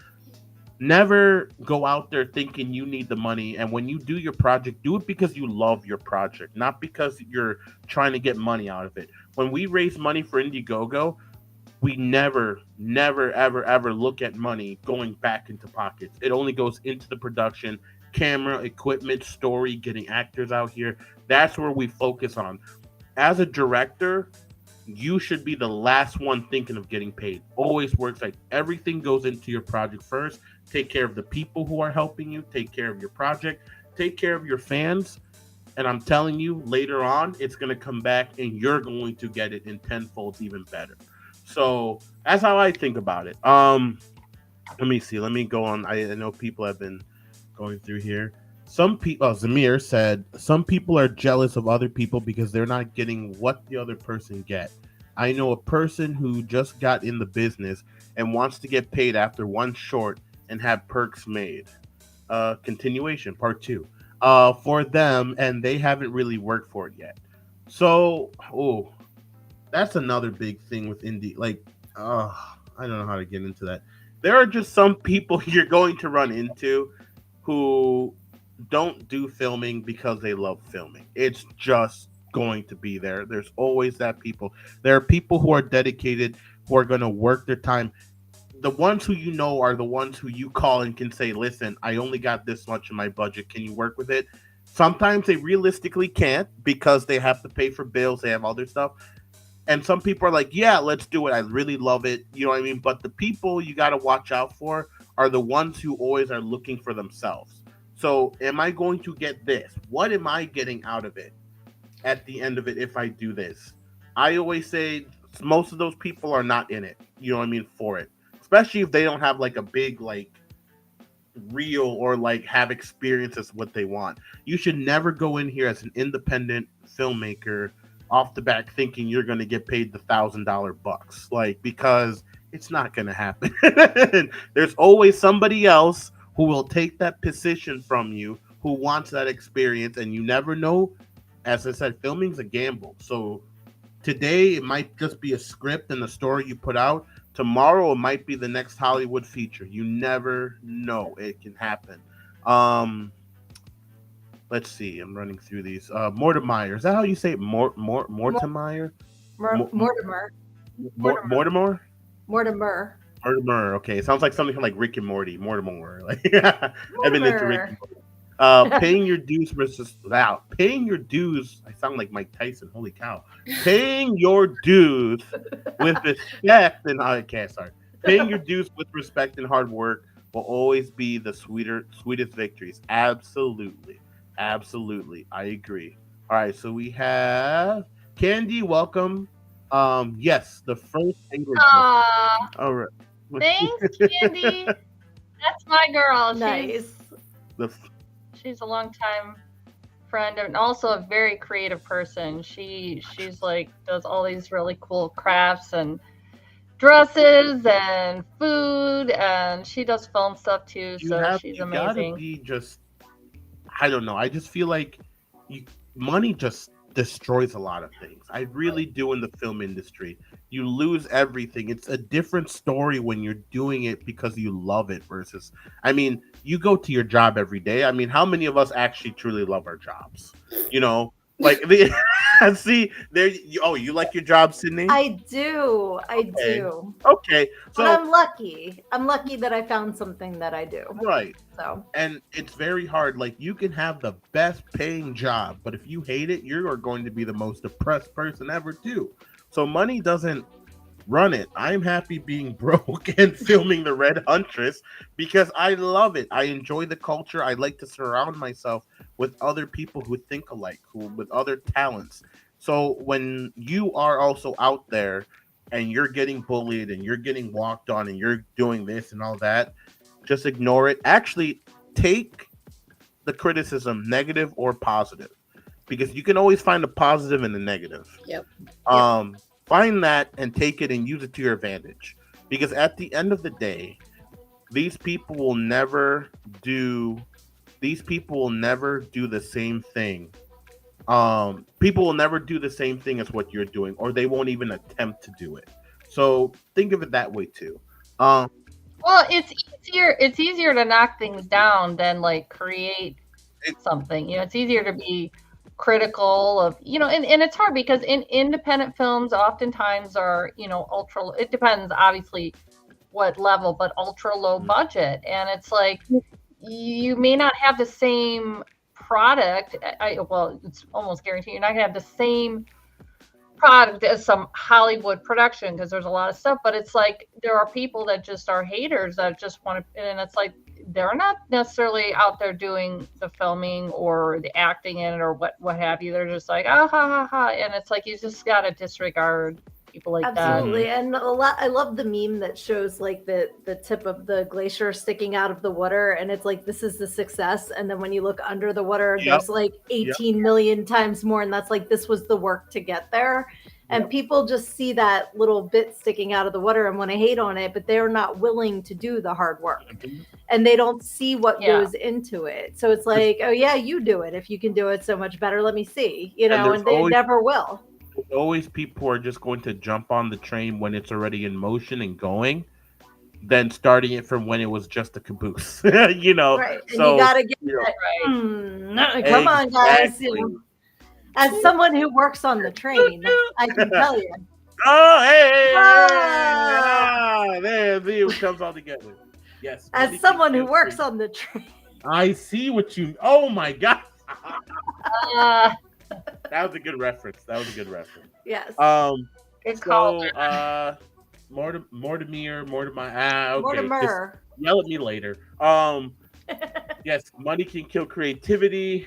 never go out there thinking you need the money. And when you do your project, do it because you love your project, not because you're trying to get money out of it. When we raise money for Indiegogo, we never, ever look at money going back into pockets. It only goes into the production, camera, equipment, story, getting actors out here. That's where we focus on. As a director, you should be the last one thinking of getting paid. Always works like everything goes into your project first. Take care of the people who are helping you. Take care of your project. Take care of your fans. And I'm telling you, later on, it's going to come back and you're going to get it in tenfold even better. So that's how I think about it. Let me see. Let me go on. I know people have been going through here. Some people, Zamir said, some people are jealous of other people because they're not getting what the other person get. I know a person who just got in the business and wants to get paid after one short and have perks made. Continuation, part two. For them, and they haven't really worked for it yet. So, that's another big thing with indie. Like, I don't know how to get into that. There are just some people you're going to run into who don't do filming because they love filming. It's just going to be there. There's always that people. There are people who are dedicated, who are going to work their time. The ones who you know are the ones who you call and can say, listen, I only got this much in my budget. Can you work with it? Sometimes they realistically can't because they have to pay for bills. They have other stuff. And some people are like, yeah, let's do it. I really love it. You know what I mean? But the people you got to watch out for are the ones who always are looking for themselves. So am I going to get this? What am I getting out of it at the end of it if I do this? I always say most of those people are not in it. You know what I mean? For it. Especially if they don't have like a big like real or like have experiences what they want. You should never go in here as an independent filmmaker off the back thinking you're going to get paid the $1,000 bucks, like, because it's not going to happen. There's always somebody else who will take that position from you, who wants that experience, and you never know. As I said, filming's a gamble. So today it might just be a script and a story you put out. Tomorrow it might be the next Hollywood feature. You never know. It can happen. Let's see. I'm running through these. Mortimer. Is that how you say it? Mortimer? Mortimer. Mortimer. Okay. It sounds like something like Rick and Morty. Mortimer. Like I've been into Rick and Morty. Paying your dues versus paying your dues. I sound like Mike Tyson. Holy cow! Paying your dues with respect and paying your dues with respect and hard work will always be the sweetest victories. Absolutely, I agree. All right, so we have Candy. Welcome. Yes, the first English. All right. Thanks, Candy. That's my girl. Nice. She's a longtime friend and also a very creative person. She's like does all these really cool crafts and dresses and food, and she does film stuff too. So she's amazing. Gotta be just, I don't know. I just feel like money just destroys a lot of things. I really do in the film industry. You lose everything. It's a different story when you're doing it because you love it versus, I mean, you go to your job every day. I mean, how many of us actually truly love our jobs? You know, like see there. You like your job, SYDNEE? I do. Okay, so but I'm lucky. I'm lucky that I found something that I do. Right. So, and it's very hard. Like, you can have the best paying job, but if you hate it, you are going to be the most depressed person ever too. So money doesn't run it. I'm happy being broke and filming The Red Huntress because I love it. I enjoy the culture. I like to surround myself with other people who think alike, with other talents. So when you are also out there and you're getting bullied and you're getting walked on and you're doing this and all that, just ignore it. Actually, take the criticism, negative or positive, because you can always find a positive and a negative. Yep. Find that and take it and use it to your advantage. Because at the end of the day, these people will never do the same thing. People will never do the same thing as what you're doing, or they won't even attempt to do it. So think of it that way too. Well, it's easier to knock things down than like create something. You know, it's easier to be critical of, you know, and it's hard because in independent films oftentimes are, you know, ultra, it depends obviously what level, but ultra low budget, and it's like you may not have the same product. Well, it's almost guaranteed you're not gonna have the same product as some Hollywood production because there's a lot of stuff, but it's like there are people that just are haters that just want to, and it's like they're not necessarily out there doing the filming or the acting in it or what have you. They're just like, ah, ha, ha, ha. And it's like, you just got to disregard people like Absolutely. And I love the meme that shows like the tip of the glacier sticking out of the water, and it's like, this is the success, and then when you look under the water, there's like 18 million times more, and that's like, this was the work to get there. And people just see that little bit sticking out of the water and want to hate on it, but they're not willing to do the hard work. And they don't see what goes into it. So it's like, oh yeah, you do it. If you can do it so much better, let me see. You know, and they never will. There's always people who are just going to jump on the train when it's already in motion and going, than starting it from when it was just a caboose. You know, right? And so you gotta get that. Come on, guys. You know, as someone who works on the train, I can tell you. Oh, hey! There, it comes all together. Yes. As someone who works on the train, I see what you. Oh my god. That was a good reference. Yes. Good call. Mortimer. Okay. Mortimer. Just yell at me later. Yes, money can kill creativity.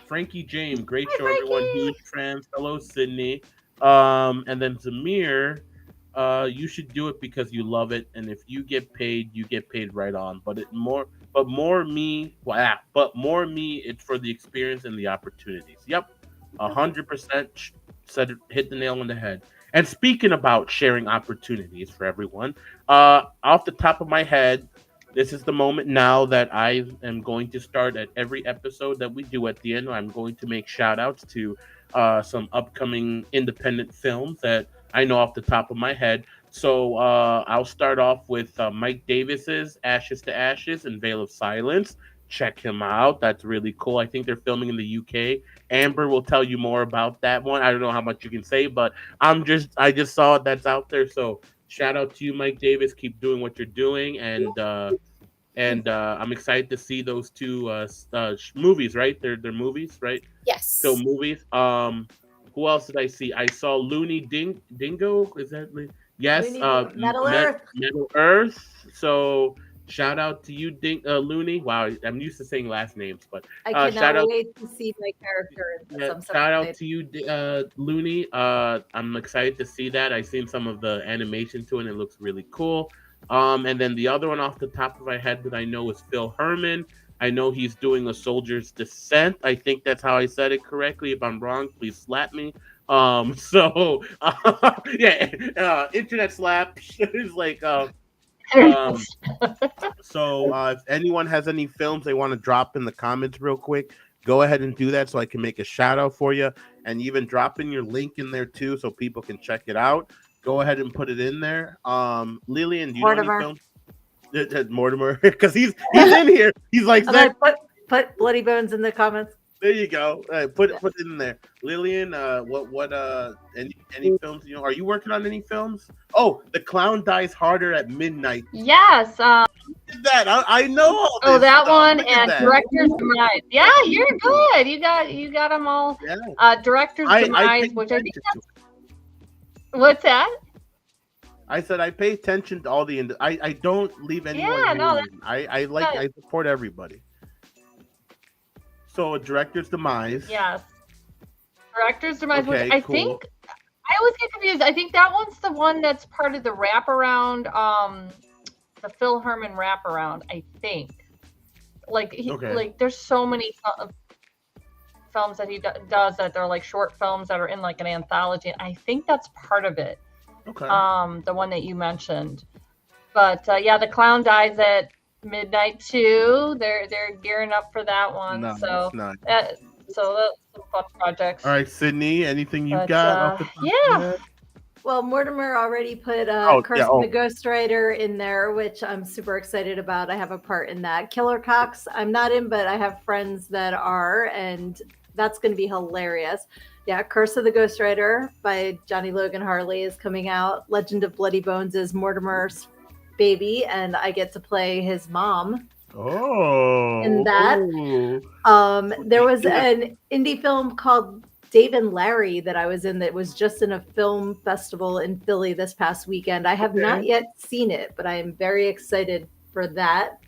Frankie James, great show, everyone. Huge fans. Hello, SYDNEE. And then Zamir, you should do it because you love it, and if you get paid right on. But more me, it's for the experience and the opportunities. Yep, 100% hit the nail on the head. And speaking about sharing opportunities for everyone, off the top of my head, this is the moment now that I am going to start at every episode that we do at the end. I'm going to make shout outs to some upcoming independent films that I know off the top of my head. So I'll start off with Mike Davis's Ashes to Ashes and Veil of Silence. Check him out. That's really cool. I think they're filming in the UK. Amber will tell you more about that one. I don't know how much you can say, but I just saw it. That's out there. So shout out to you, Mike Davis. Keep doing what you're doing, and I'm excited to see those two movies. Right? They're movies, right? Yes. So movies. Who else did I see? I saw Looney Dingo. Is that? Yes. Metal Earth. Metal Earth. So shout out to you, Looney. Wow, I'm used to saying last names, but I cannot wait to see my character. Shout out to you, Looney. I'm excited to see that. I've seen some of the animation to it, and it looks really cool. And then the other one off the top of my head that I know is Phil Herman. I know he's doing A Soldier's Descent. I think that's how I said it correctly. If I'm wrong, please slap me. Internet slap is like so if anyone has any films they want to drop in the comments real quick, go ahead and do that so I can make a shout out for you, and even drop in your link in there too so people can check it out. Go ahead and put it in there. Lillian, do you know any films? Mortimer, because he's in here. He's like, put Bloody Bones in the comments. There you go. Put it in there. Lillian, what any films? You know, are you working on any films? Oh, The Clown Dies Harder at Midnight. Yes. That I know. All this that stuff. One and Director's Demise. Yeah, you're good. You got them all. Yeah. Director's Demise, which I think that's. What's that? I said I pay attention to all the. I don't leave anyone. Yeah, no. I support everybody. So, Director's Demise. Yes. Director's Demise, which I think I always get confused. I think that one's the one that's part of the wraparound, the Phil Herman wraparound. I think. Like there's so many films that he does that they're like short films that are in like an anthology. I think that's part of it. Okay. The one that you mentioned, but The Clown Dies at Midnight too. They're gearing up for that one. No, so that's some fun projects. All right, SYDNEE, anything you got? Well, Mortimer already put Curse of the Ghostwriter in there, which I'm super excited about. I have a part in that. Killer Cox, I'm not in, but I have friends that are, and that's going to be hilarious. Yeah, Curse of the Ghostwriter by Johnny Logan Harley is coming out. Legend of Bloody Bones is Mortimer's baby, and I get to play his mom. In that. There was an indie film called Dave and Larry that I was in that was just in a film festival in Philly this past weekend. I have not yet seen it, but I am very excited for that.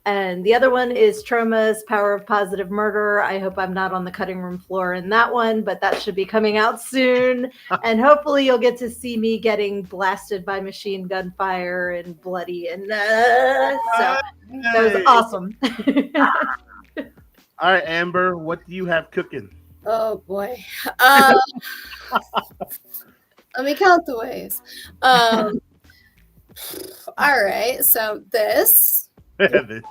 And the other one is Trauma's Power of Positive Murder. I hope I'm not on the cutting room floor in that one, but that should be coming out soon. And hopefully you'll get to see me getting blasted by machine gun fire and bloody. And so that was awesome. All right, Amber, what do you have cooking? Oh boy. Let me count the ways. All right. So this. Red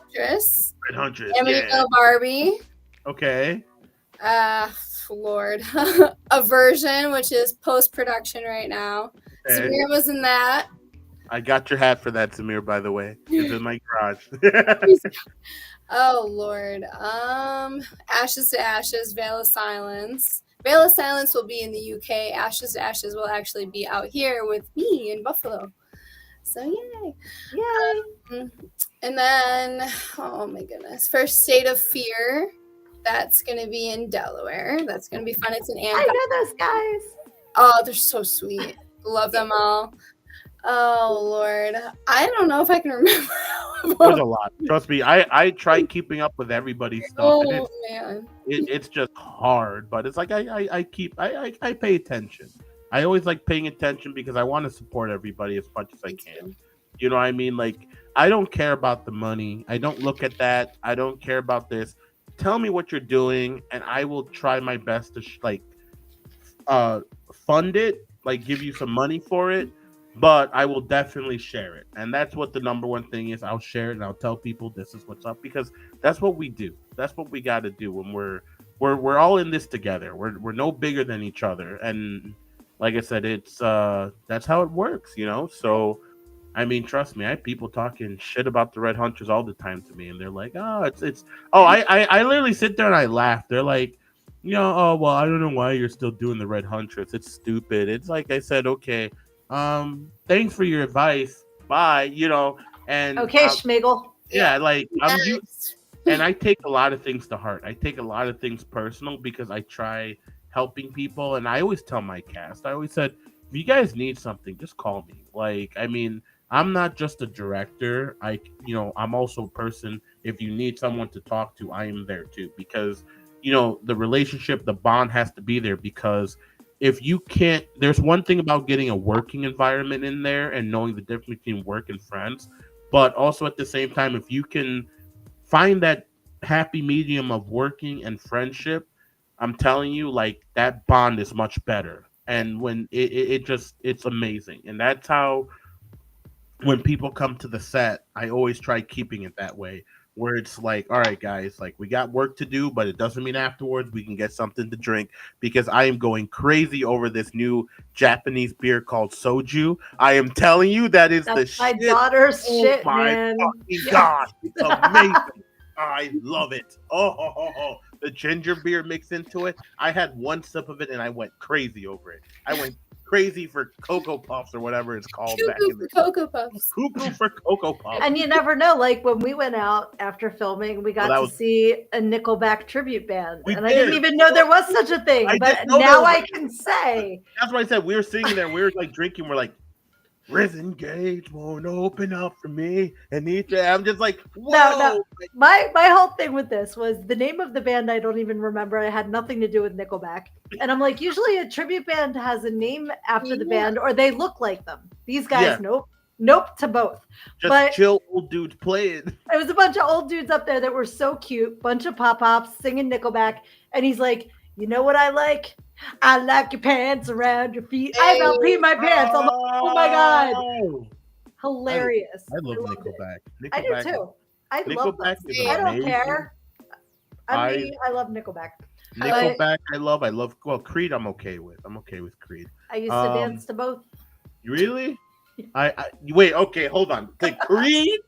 Huntress. Yeah. Barbie. Okay. Lord. Aversion, which is post-production right now. Okay. Samir was in that. I got your hat for that, Samir, by the way. It's in my garage. Oh Lord. Ashes to Ashes, Veil of Silence. Veil of Silence will be in the UK. Ashes to Ashes will actually be out here with me in Buffalo. So yay. Yay. And then, oh my goodness, First State of Fear. That's going to be in Delaware. That's going to be fun. It's an I know those guys. Oh, they're so sweet. Love them all. Oh, Lord. I don't know if I can remember. There's a lot. Trust me. I try keeping up with everybody's stuff. Oh, man. It's just hard, but it's like I pay attention. I always like paying attention because I want to support everybody as much as I can. You know what I mean? Like, I don't care about the money. I don't look at that. I don't care about this. Tell me what you're doing, and I will try my best to fund it, like give you some money for it. But I will definitely share it, and that's what the number one thing is. I'll share it, and I'll tell people this is what's up because that's what we do. That's what we got to do when we're all in this together. We're no bigger than each other, and like I said, it's that's how it works, you know. So. I mean, trust me, I have people talking shit about the Red Hunters all the time to me, and they're like, "Oh, it's." Oh, I literally sit there and I laugh. They're like, you know, "Oh, well, I don't know why you're still doing the Red Huntress. It's stupid." It's like I said, okay, thanks for your advice. Bye, you know. And okay, Schmigel. Yeah, like and I take a lot of things to heart. I take a lot of things personal because I try helping people, and I always tell my cast. I always said, if you guys need something, just call me. Like, I mean. I'm not just a director. I'm also a person. If you need someone to talk to, I am there too. Because, the relationship, the bond has to be there. Because if you can't, there's one thing about getting a working environment in there and knowing the difference between work and friends. But also at the same time, if you can find that happy medium of working and friendship, I'm telling you, like that bond is much better. And when it's amazing. And that's how. When people come to the set, I always try keeping it that way, where it's like, all right, guys, like we got work to do, but it doesn't mean afterwards we can get something to drink because I am going crazy over this new Japanese beer called soju. I am telling you, that's the my shit. daughter's shit, man. Gosh, it's amazing. I love it. Oh. The ginger beer mixed into it. I had one sip of it and I went crazy over it. I went crazy for Cocoa Puffs or whatever it's called back in the Cocoa Puffs. Cuckoo for Cocoa Puffs. And you never know, like when we went out after filming, we got to see a Nickelback tribute band. I didn't even know there was such a thing. But now I can say. That's what I said. We were sitting there, we were like drinking, we're like, Risen Gate won't open up for me. And I'm just like, whoa. No. My whole thing with this was the name of the band I don't even remember. It had nothing to do with Nickelback. And I'm like, usually a tribute band has a name after the band or they look like them. These guys, nope to both. Just chill old dudes playing. It was a bunch of old dudes up there that were so cute, bunch of pop-pops singing Nickelback. And he's like, you know what I like? I like your pants around your feet. I about peed my pants. I'm like, oh my God. Hilarious. I love Nickelback. I do too. I love them. I don't care. I love Nickelback. Nickelback, I love. Well, Creed, I'm okay with. I'm okay with Creed. I used to dance to both. Really? I wait. Okay, hold on. The Creed.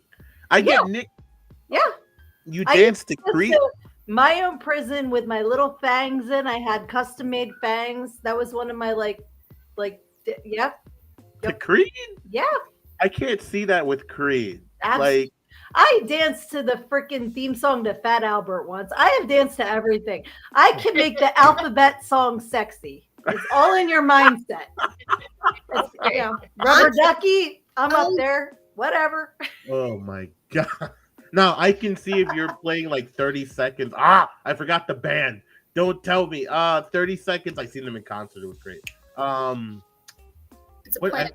I get Nick. Yeah. You danced to Creed. My Own Prison with my little fangs in. I had custom made fangs. That was one of my yeah. The Creed? Yeah. I can't see that with Creed. I danced to the freaking theme song to Fat Albert once. I have danced to everything. I can make the alphabet song sexy. It's all in your mindset. Rubber ducky. I'm up there. Whatever. Oh my God. Now I can see if you're playing like 30 seconds. Ah, I forgot the band. Don't tell me. 30 seconds. I seen them in concert. It was great. It's a What? plant.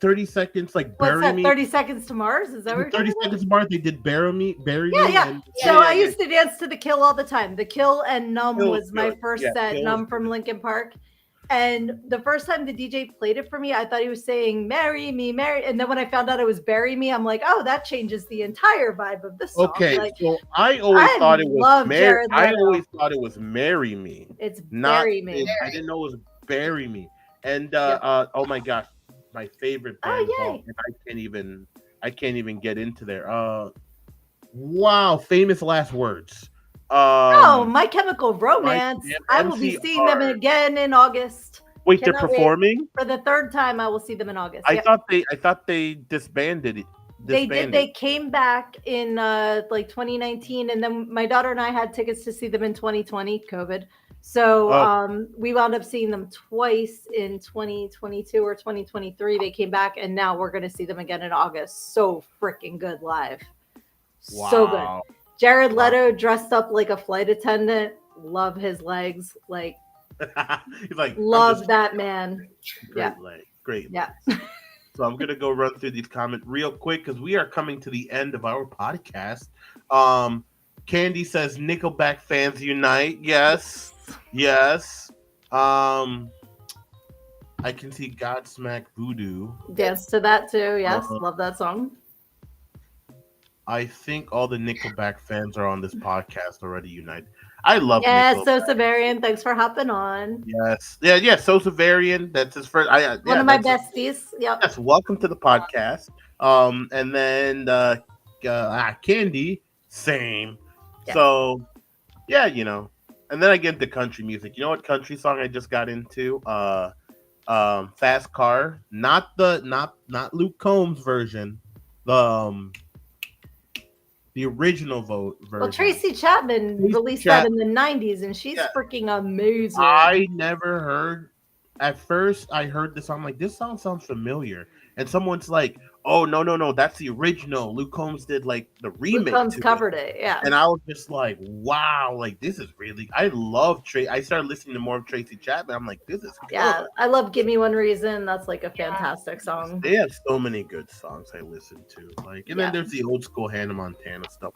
30 seconds like What's bury that? me. 30 Seconds to Mars? Is that what you're 30 talking about? seconds apart. They did bury me. Yeah. And So I used to dance to The Kill all the time. The Kill and Numb Kill was was my good. first Yeah, set. Kill was Numb from good. Linkin Park. And the first time the DJ played it for me, I thought he was saying "Marry me, marry." And then when I found out it was "Bury Me," I'm like, "Oh, that changes the entire vibe of this song." Okay, Like, so I always thought it was love Jared I Leto. always thought it was "Marry Me." It's Not "Bury Me." I didn't know it was "Bury Me." And Yep. oh my gosh, my favorite band of all, and I can't even get into there. Wow, Famous Last Words. Oh, My Chemical Romance. Damn I will be seeing them MCR. again in August. Wait, they're Cannot wait. performing? For the third time, I will see them in August. I Yep. thought they disbanded it. They did. They came back in like 2019, and then my daughter and I had tickets to see them in 2020, COVID. So we wound up seeing them twice in 2022 or 2023. They came back, and now we're going to see them again in August. So freaking good live. Wow. So good. Jared Leto dressed up like a flight attendant. Love his legs. Like, he's like, love that man. Great leg. Great. Yeah. So I'm gonna go run through these comments real quick because we are coming to the end of our podcast. Candy says Nickelback fans unite. Yes. I can see Godsmack Voodoo. Dance to that too. Yes, love that song. I think all the Nickelback fans are on this podcast already united. I love Nickelback. So Severian, thanks for hopping on. Yes. Yeah, So Severian, that's his first. One of my besties. Yep. Yes, welcome to the podcast. And then Candy, same. Yeah. So, yeah, and then I get into country music. You know what country song I just got into? Fast Car, not Luke Combs version. The original version. Well, Tracy Chapman released that in the 90s, and she's freaking amazing. I never heard. At first, I heard this song. I'm like, this song sounds familiar. And someone's like, oh, no, that's the original. Luke Combs did like the remix. Luke Combs covered it, yeah. And I was just like, wow, like this is really. I love Tracy. I started listening to more of Tracy Chapman. I'm like, this is good. Yeah, I love "Give Me One Reason." That's like a fantastic song. They have so many good songs I listen to. Like, and then there's the old school Hannah Montana stuff.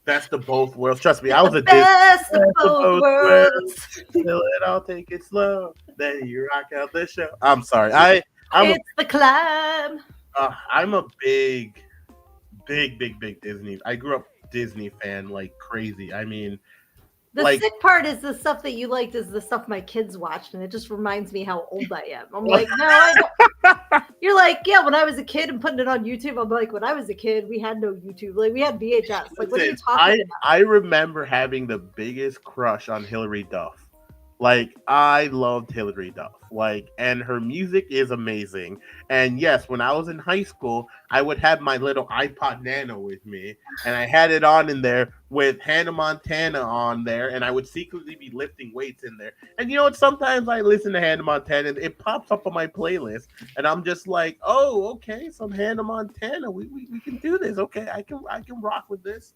Best of both worlds. Trust me, I was a best of both worlds. Feel it, I'll take it slow. Then you rock out the show. I'm sorry. It's the climb. I'm a big Disney. I grew up Disney fan like crazy. I mean, the sick part is the stuff that you liked is the stuff my kids watched, and it just reminds me how old I am. I'm like, no, I don't. You're like, yeah, when I was a kid and putting it on YouTube, I'm like, when I was a kid, we had no YouTube. Like, we had VHS. Like, what are you talking about? I remember having the biggest crush on Hilary Duff. Like, I loved Hilary Duff. Like, and her music is amazing. And yes, when I was in high school, I would have my little iPod Nano with me, and I had it on in there with Hannah Montana on there, and I would secretly be lifting weights in there. And you know what? Sometimes I listen to Hannah Montana, and it pops up on my playlist, and I'm just like, oh, okay, some Hannah Montana. We can do this. Okay, I can rock with this.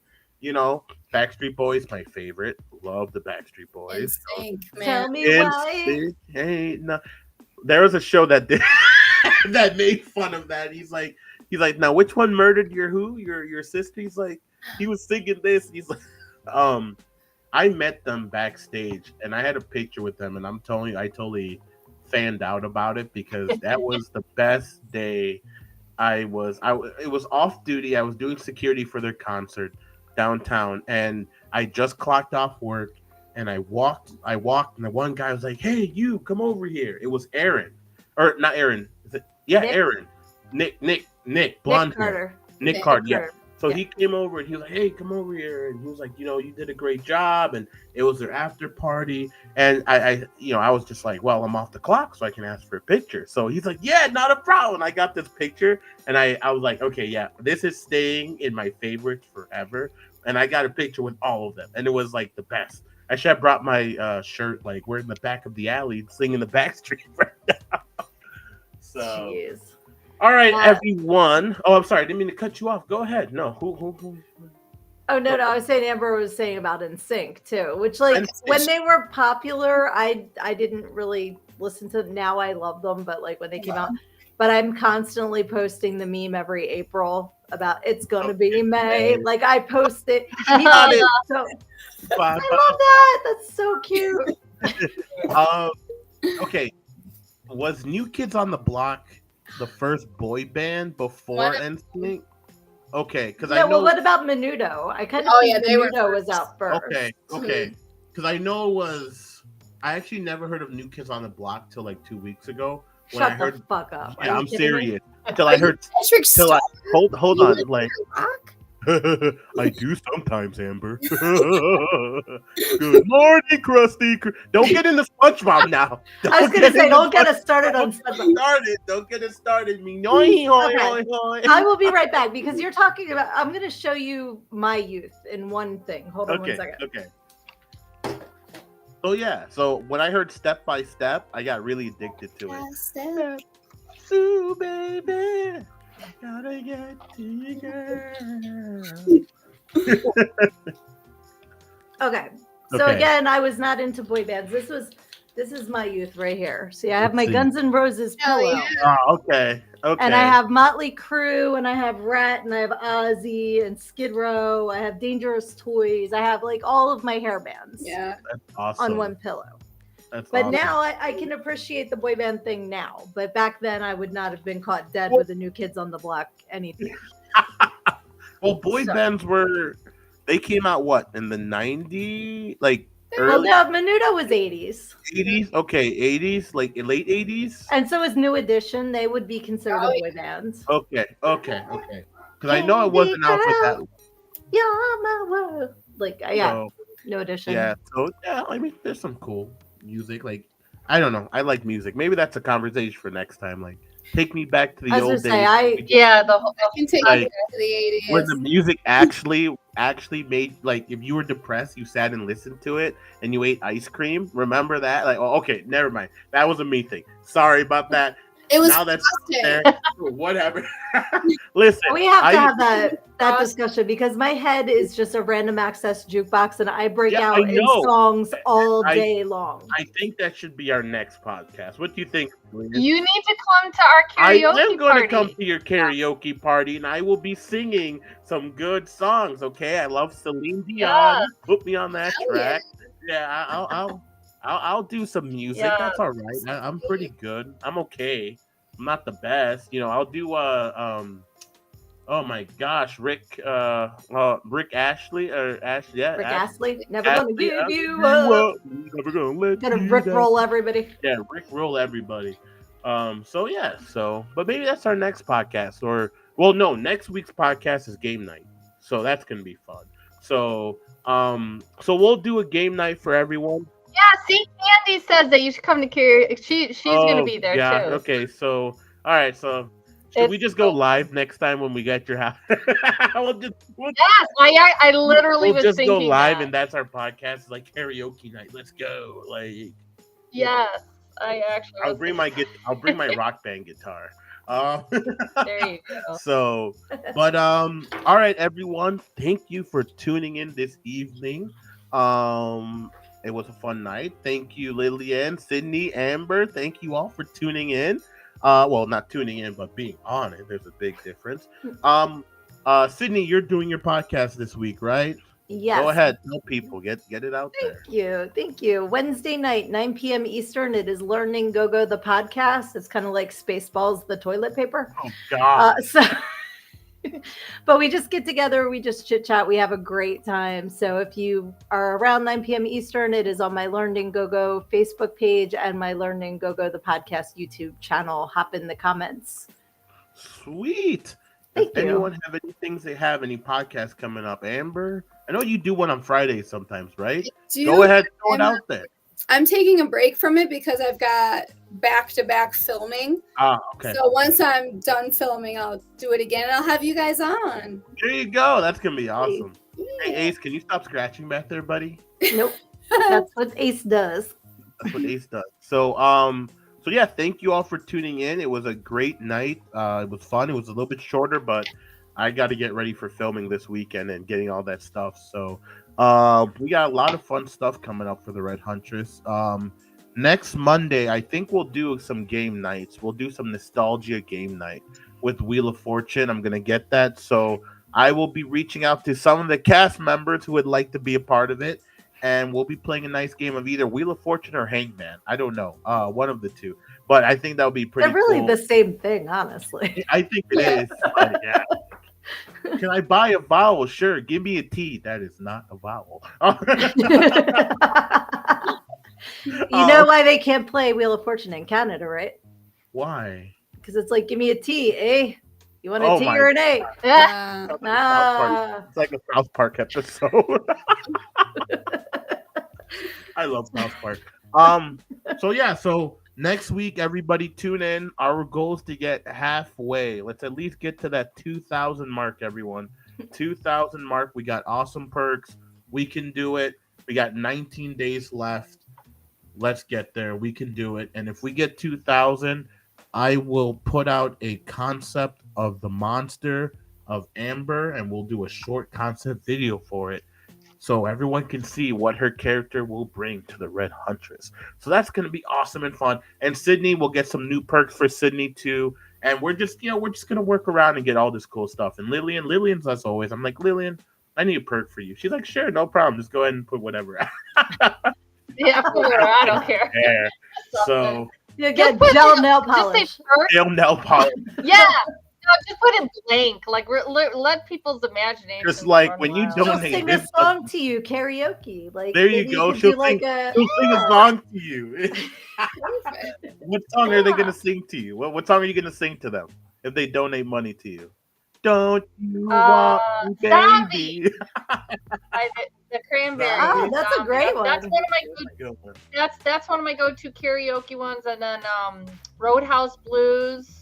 Backstreet Boys, my favorite. Love the Backstreet Boys. Tell me why. There was a show that did that made fun of that. He's like, now which one murdered your who? Your sister? He's like, he was singing this. He's like, I met them backstage, and I had a picture with them, and I'm telling you, I totally fanned out about it because that was the best day. It was off duty. I was doing security for their concert downtown, and I just clocked off work, and I walked, and the one guy was like, hey, you come over here. It was Aaron, or not Aaron. Nick? Aaron. Nick, blonde hair. Nick Carter, yeah. So he came over and he was like, hey, come over here. And he was like, you did a great job. And it was their after party. And I was just like, well, I'm off the clock, so I can ask for a picture. So he's like, yeah, not a problem. I got this picture. And I was like, okay, yeah, this is staying in my favorites forever. And I got a picture with all of them. And it was like the best. I should have brought my shirt, like we're in the back of the alley singing the Backstreet right now. So. Jeez. All right, Uh, everyone. Oh, I'm sorry. I didn't mean to cut you off. Go ahead. No, who? Oh no, I was saying Amber was saying about NSYNC too, which like NSYNC. when they were popular, I didn't really listen to them. Now I love them, but like when they came out, but I'm constantly posting the meme every April about it's gonna be May. Like I post it. Got it. So, Bye, I love that. That's so cute. Okay. Was New Kids on the Block the first boy band before NSYNC? Okay, because I know. Well, what about Menudo? I kind of think Menudo was out first. Okay, because I know it was. I actually never heard of New Kids on the Block till like 2 weeks ago. When Shut I heard, the fuck up. Yeah, I'm serious. Till I heard. Hold on, like. I do sometimes, Amber. Good morning, Krusty. Don't get into SpongeBob now. I was gonna say, don't get us started on SpongeBob. Don't get us started. Me. Okay. I will be right back because you're talking about. I'm gonna show you my youth in one thing. Hold on 1 second. Okay. So yeah, so when I heard Step by Step, I got really addicted to it. Step. Ooh, baby. Gotta get to you, girl. Okay. So again, I was not into boy bands. This is my youth right here. See, I have my Guns N' Roses pillow. Yeah. Oh, okay. And I have Motley Crue, and I have Rat, and I have Ozzy, and Skid Row. I have Dangerous Toys. I have like all of my hair bands. Yeah. That's awesome. On one pillow. But awesome. Now I can appreciate the boy band thing now. But back then I would not have been caught dead with the New Kids on the Block anything. Well, boy bands they came out what in the 90s, like early. Well, no, Menudo was 80s. 80s, okay, 80s, like late 80s. And so is New Edition. They would be considered boy bands. Okay. Because I know it wasn't out for that. You're my world. Like New Edition. Yeah. So yeah, I mean, there's some cool music. Like, I don't know. I like music. Maybe that's a conversation for next time. Like, take me back to the old days. I can take you back to the 80s. Where the music actually made, like, if you were depressed, you sat and listened to it, and you ate ice cream. Remember that? Like, oh, okay, never mind. That was a me thing. Sorry about that. It was now that's there. Whatever. Listen, we have to have that discussion because my head is just a random access jukebox, and I break out in songs all day long. I think that should be our next podcast. What do you think? You need to come to our karaoke party. I am going to come to your karaoke party, and I will be singing some good songs. Okay, I love Celine Dion. Yeah. Put me on that track. Yeah, I'll do some music. Yeah. That's all right. I'm pretty good. I'm okay. I'm not the best. You know, I'll do oh my gosh, Rick Astley or Ashley. Yeah, Rick Astley. Never gonna give you up. Never gonna let Gonna Rick roll everybody. Yeah, Rick roll everybody. But maybe that's our next podcast. No, next week's podcast is game night. So that's gonna be fun. So we'll do a game night for everyone. Yeah, see, Candy says that you should come to karaoke. She's gonna be there too. Okay, so all right, so should we just go live next time when we get your house? Yes, I literally was thinking go live that. And that's our podcast. It's like karaoke night. Let's go. Like yes, I actually. I'll bring my rock band guitar. There you go. So, but all right, everyone. Thank you for tuning in this evening. It was a fun night. Thank you, Lillian, SYDNEE, Amber. Thank you all for tuning in. Well, not tuning in, but being on it. There's a big difference. SYDNEE, you're doing your podcast this week, right? Yes. Go ahead. Tell people. Get it out there. Thank you. Wednesday night, 9 p.m. Eastern. It is Learning Go-Go, the podcast. It's kind of like Spaceballs, the toilet paper. Oh, God. But we just get together, we just chit chat, we have a great time. So if you are around 9 p.m. Eastern, it is on my Learning Go-Go Facebook page and my Learning Go-Go the podcast YouTube channel. Hop in the comments. Sweet. Thank you. Anyone have any things they have, any podcasts coming up? Amber, I know you do one on Fridays sometimes, right? Go ahead, throw it out there. I'm taking a break from it because I've got back-to-back filming. Okay. So once I'm done filming, I'll do it again and I'll have you guys on. There you go. That's going to be awesome. Yeah. Hey, Ace, can you stop scratching back there, buddy? Nope. That's what Ace does. That's what Ace does. So So yeah, thank you all for tuning in. It was a great night. It was fun. It was a little bit shorter, but I got to get ready for filming this weekend and getting all that stuff. So we got a lot of fun stuff coming up for the Red Huntress. Next Monday, I think we'll do some game nights. We'll do some nostalgia game night with Wheel of Fortune. I'm gonna get that. So I will be reaching out to some of the cast members who would like to be a part of it, and we'll be playing a nice game of either Wheel of Fortune or Hangman. I don't know, one of the two. But I think that would be pretty. They're really cool. the same thing, honestly. I think it is. But yeah. Can I buy a vowel? Sure. Give me a T. That is not a vowel. You know why they can't play Wheel of Fortune in Canada, right? Why? Because it's like, give me a T, eh? You want a Oh T my or an A? Yeah. Sounds like a South Park- It's like a South Park episode. I love South Park. So yeah, so next week, everybody tune in. Our goal is to get halfway. Let's at least get to that 2,000 mark, everyone. 2,000 mark. We got awesome perks. We can do it. We got 19 days left. Let's get there. We can do it. And if we get 2,000, I will put out a concept of the monster of Amber, and we'll do a short concept video for it, so everyone can see what her character will bring to the Red Huntress. So that's going to be awesome and fun. And SYDNEE will get some new perks for SYDNEE too. And we're just going to work around and get all this cool stuff. And Lillian's as always. I'm like, Lillian, I need a perk for you. She's like, sure, no problem. Just go ahead and put whatever. Yeah, I don't care. Yeah. So You get gel nail polish. Just say first. gel nail polish. Yeah. No, just put it blank. Like let people's imagination. Just like run when you wild. She'll donate sing this a song to you, karaoke. Like There you maybe go. could She'll do like sing- She'll sing a song to you. Perfect. What song are they going to sing to you? What song are you going to sing to them if they donate money to you? Don't you want me, baby? The Cranberries. Oh, that's a great one. That's one of my good. That's one of my go-to karaoke ones, and then Roadhouse Blues.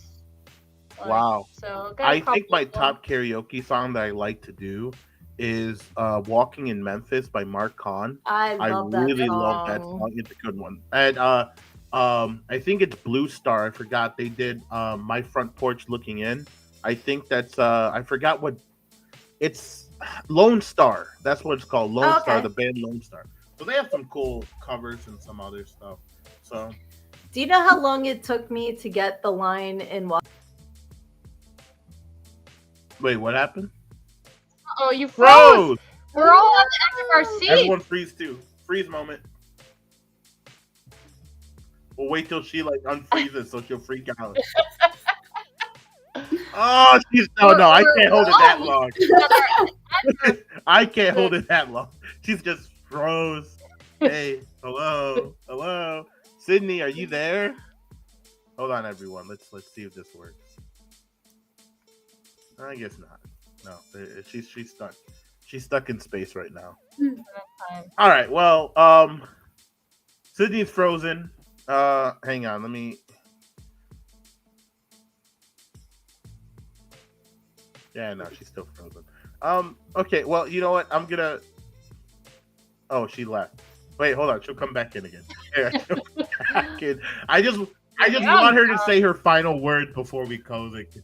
Like, Wow. So got a I think couple my of them. top karaoke song that I like to do is Walking in Memphis by Mark Kahn. I I love that really song. love that song. It's a good one. And I think it's Blue Star. I forgot they did My Front Porch Looking In. I think that's I forgot what it's Lone Star. That's what it's called. Lone Star, the band Lone Star. So they have some cool covers and some other stuff. So Do you know how long it took me to get the line in wait, what happened? Oh, you froze. Froze! We're all on the edge of our seat. Everyone freeze too. Freeze moment. We'll wait till she like unfreezes so she'll freak out. Oh, she's no, I can't hold it that long. I can't hold it that long. She's just froze. Hey, hello. SYDNEE, are you there? Hold on, everyone. Let's see if this works. I guess not. No, she's stuck. She's stuck in space right now. All right. Well, SYDNEE's frozen. Hang on. Let me. Yeah, no, she's still frozen. Okay. Well, you know what? I'm gonna. Oh, she left. Wait, hold on. She'll come back in again. Yeah, she'll come back in. I just want her to say her final word before we close it.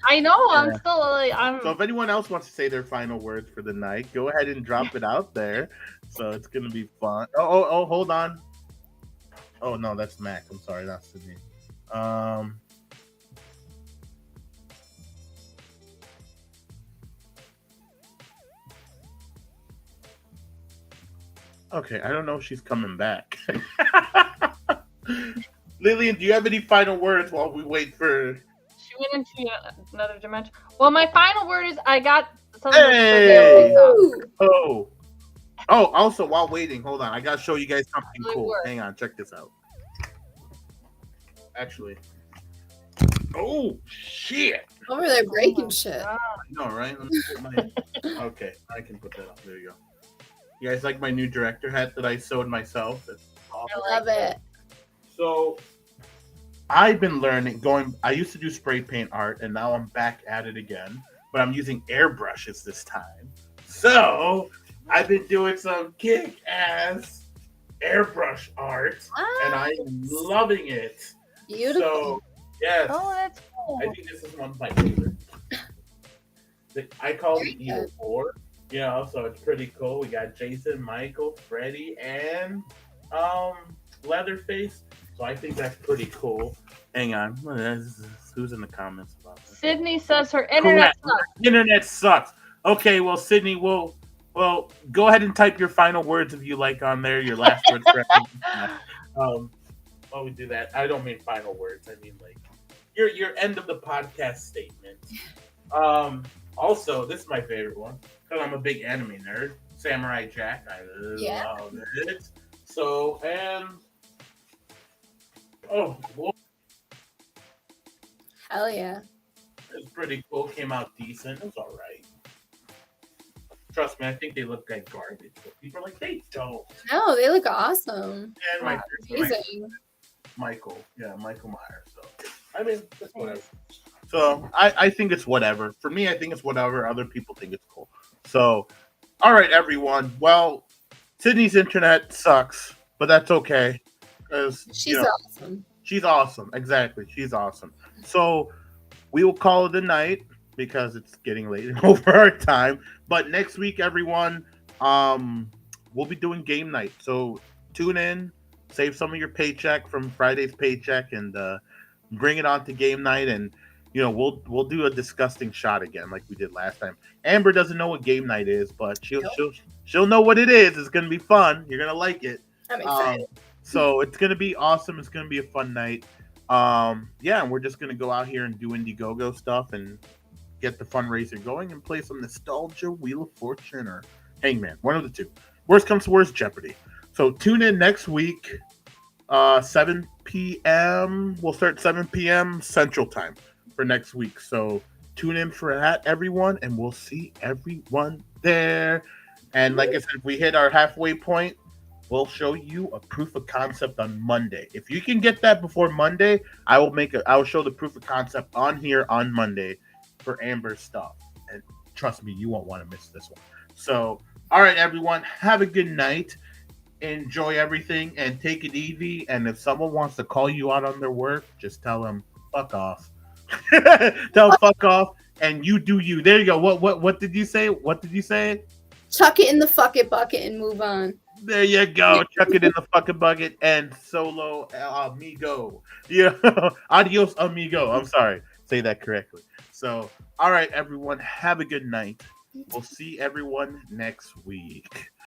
I know. Yeah. I'm still like So if anyone else wants to say their final words for the night, go ahead and drop it out there. So it's gonna be fun. Oh, hold on. Oh no, that's Mac. I'm sorry, not SYDNEE. Okay, I don't know if she's coming back. Lillian, do you have any final words while we wait for? she went into another dimension. Well, my final word is I got some. Hey! Ooh. Oh, also while waiting, hold on. I gotta show you guys something Really cool. work. Hang on, check this out. Actually. Oh shit! Over there breaking shit. I know, right? Let me put my... Okay, I can put that up. There you go. You guys like my new director hat that I sewed myself? It's awesome. I love it. So I've been learning I used to do spray paint art and now I'm back at it again, but I'm using airbrushes this time. So I've been doing some kick-ass airbrush art and I am loving it. Beautiful. So, yes, Oh, that's I cool. think this is one of my favorites. I call it Evil good. 4, so it's pretty cool. We got Jason, Michael, Freddy, and Leatherface. So I think that's pretty cool. Hang on. Who's in the comments about this? SYDNEE says her internet Correct. sucks. Internet sucks. Okay, well, SYDNEE, well, go ahead and type your final words if you like on there, your last words for while we do that. I don't mean final words. I mean like your end of the podcast statement. Also, this is my favorite one because I'm a big anime nerd. Samurai Jack. I love it. So, and well, Hell yeah. it's pretty cool. Came out decent. It was all right. Trust me, I think they look like garbage, but people are like, they don't. No, they look awesome. And my Wow, first amazing. Michael Myers. So, I mean, that's whatever. So, I think it's whatever. For me, I think it's whatever. Other people think it's cool. So, all right, everyone. Well, SYDNEE's internet sucks, but that's okay. Because She's awesome. She's awesome. Exactly. She's awesome. So, we will call it a night because it's getting late and over our time. But next week, everyone, we'll be doing game night. So, tune in. Save some of your paycheck from Friday's paycheck and bring it on to game night, and we'll do a disgusting shot again like we did last time. Amber doesn't know what game night is, but she'll know what it is. It's gonna be fun. You're gonna like it. I'm excited. So it's gonna be awesome. It's gonna be a fun night. And we're just gonna go out here and do Indiegogo stuff and get the fundraiser going and play some nostalgia, Wheel of Fortune, or Hangman. One of the two. Worst comes to worst, Jeopardy. So tune in next week, 7 p.m. We'll start 7 p.m. Central Time for next week. So tune in for that, everyone, and we'll see everyone there. And like I said, if we hit our halfway point, we'll show you a proof of concept on Monday. If you can get that before Monday, I will show the proof of concept on here on Monday for Amber's stuff. And trust me, you won't want to miss this one. So, all right, everyone, have a good night. Enjoy everything and take it easy. And if someone wants to call you out on their work, just tell them fuck off. Tell them fuck off, and you do you. There you go. What did you say? What did you say? Chuck it in the fucking bucket and move on. There you go. Chuck it in the fucking bucket and solo amigo. Yeah. Adios amigo. I'm sorry. Say that correctly. So, all right, everyone. Have a good night. We'll see everyone next week.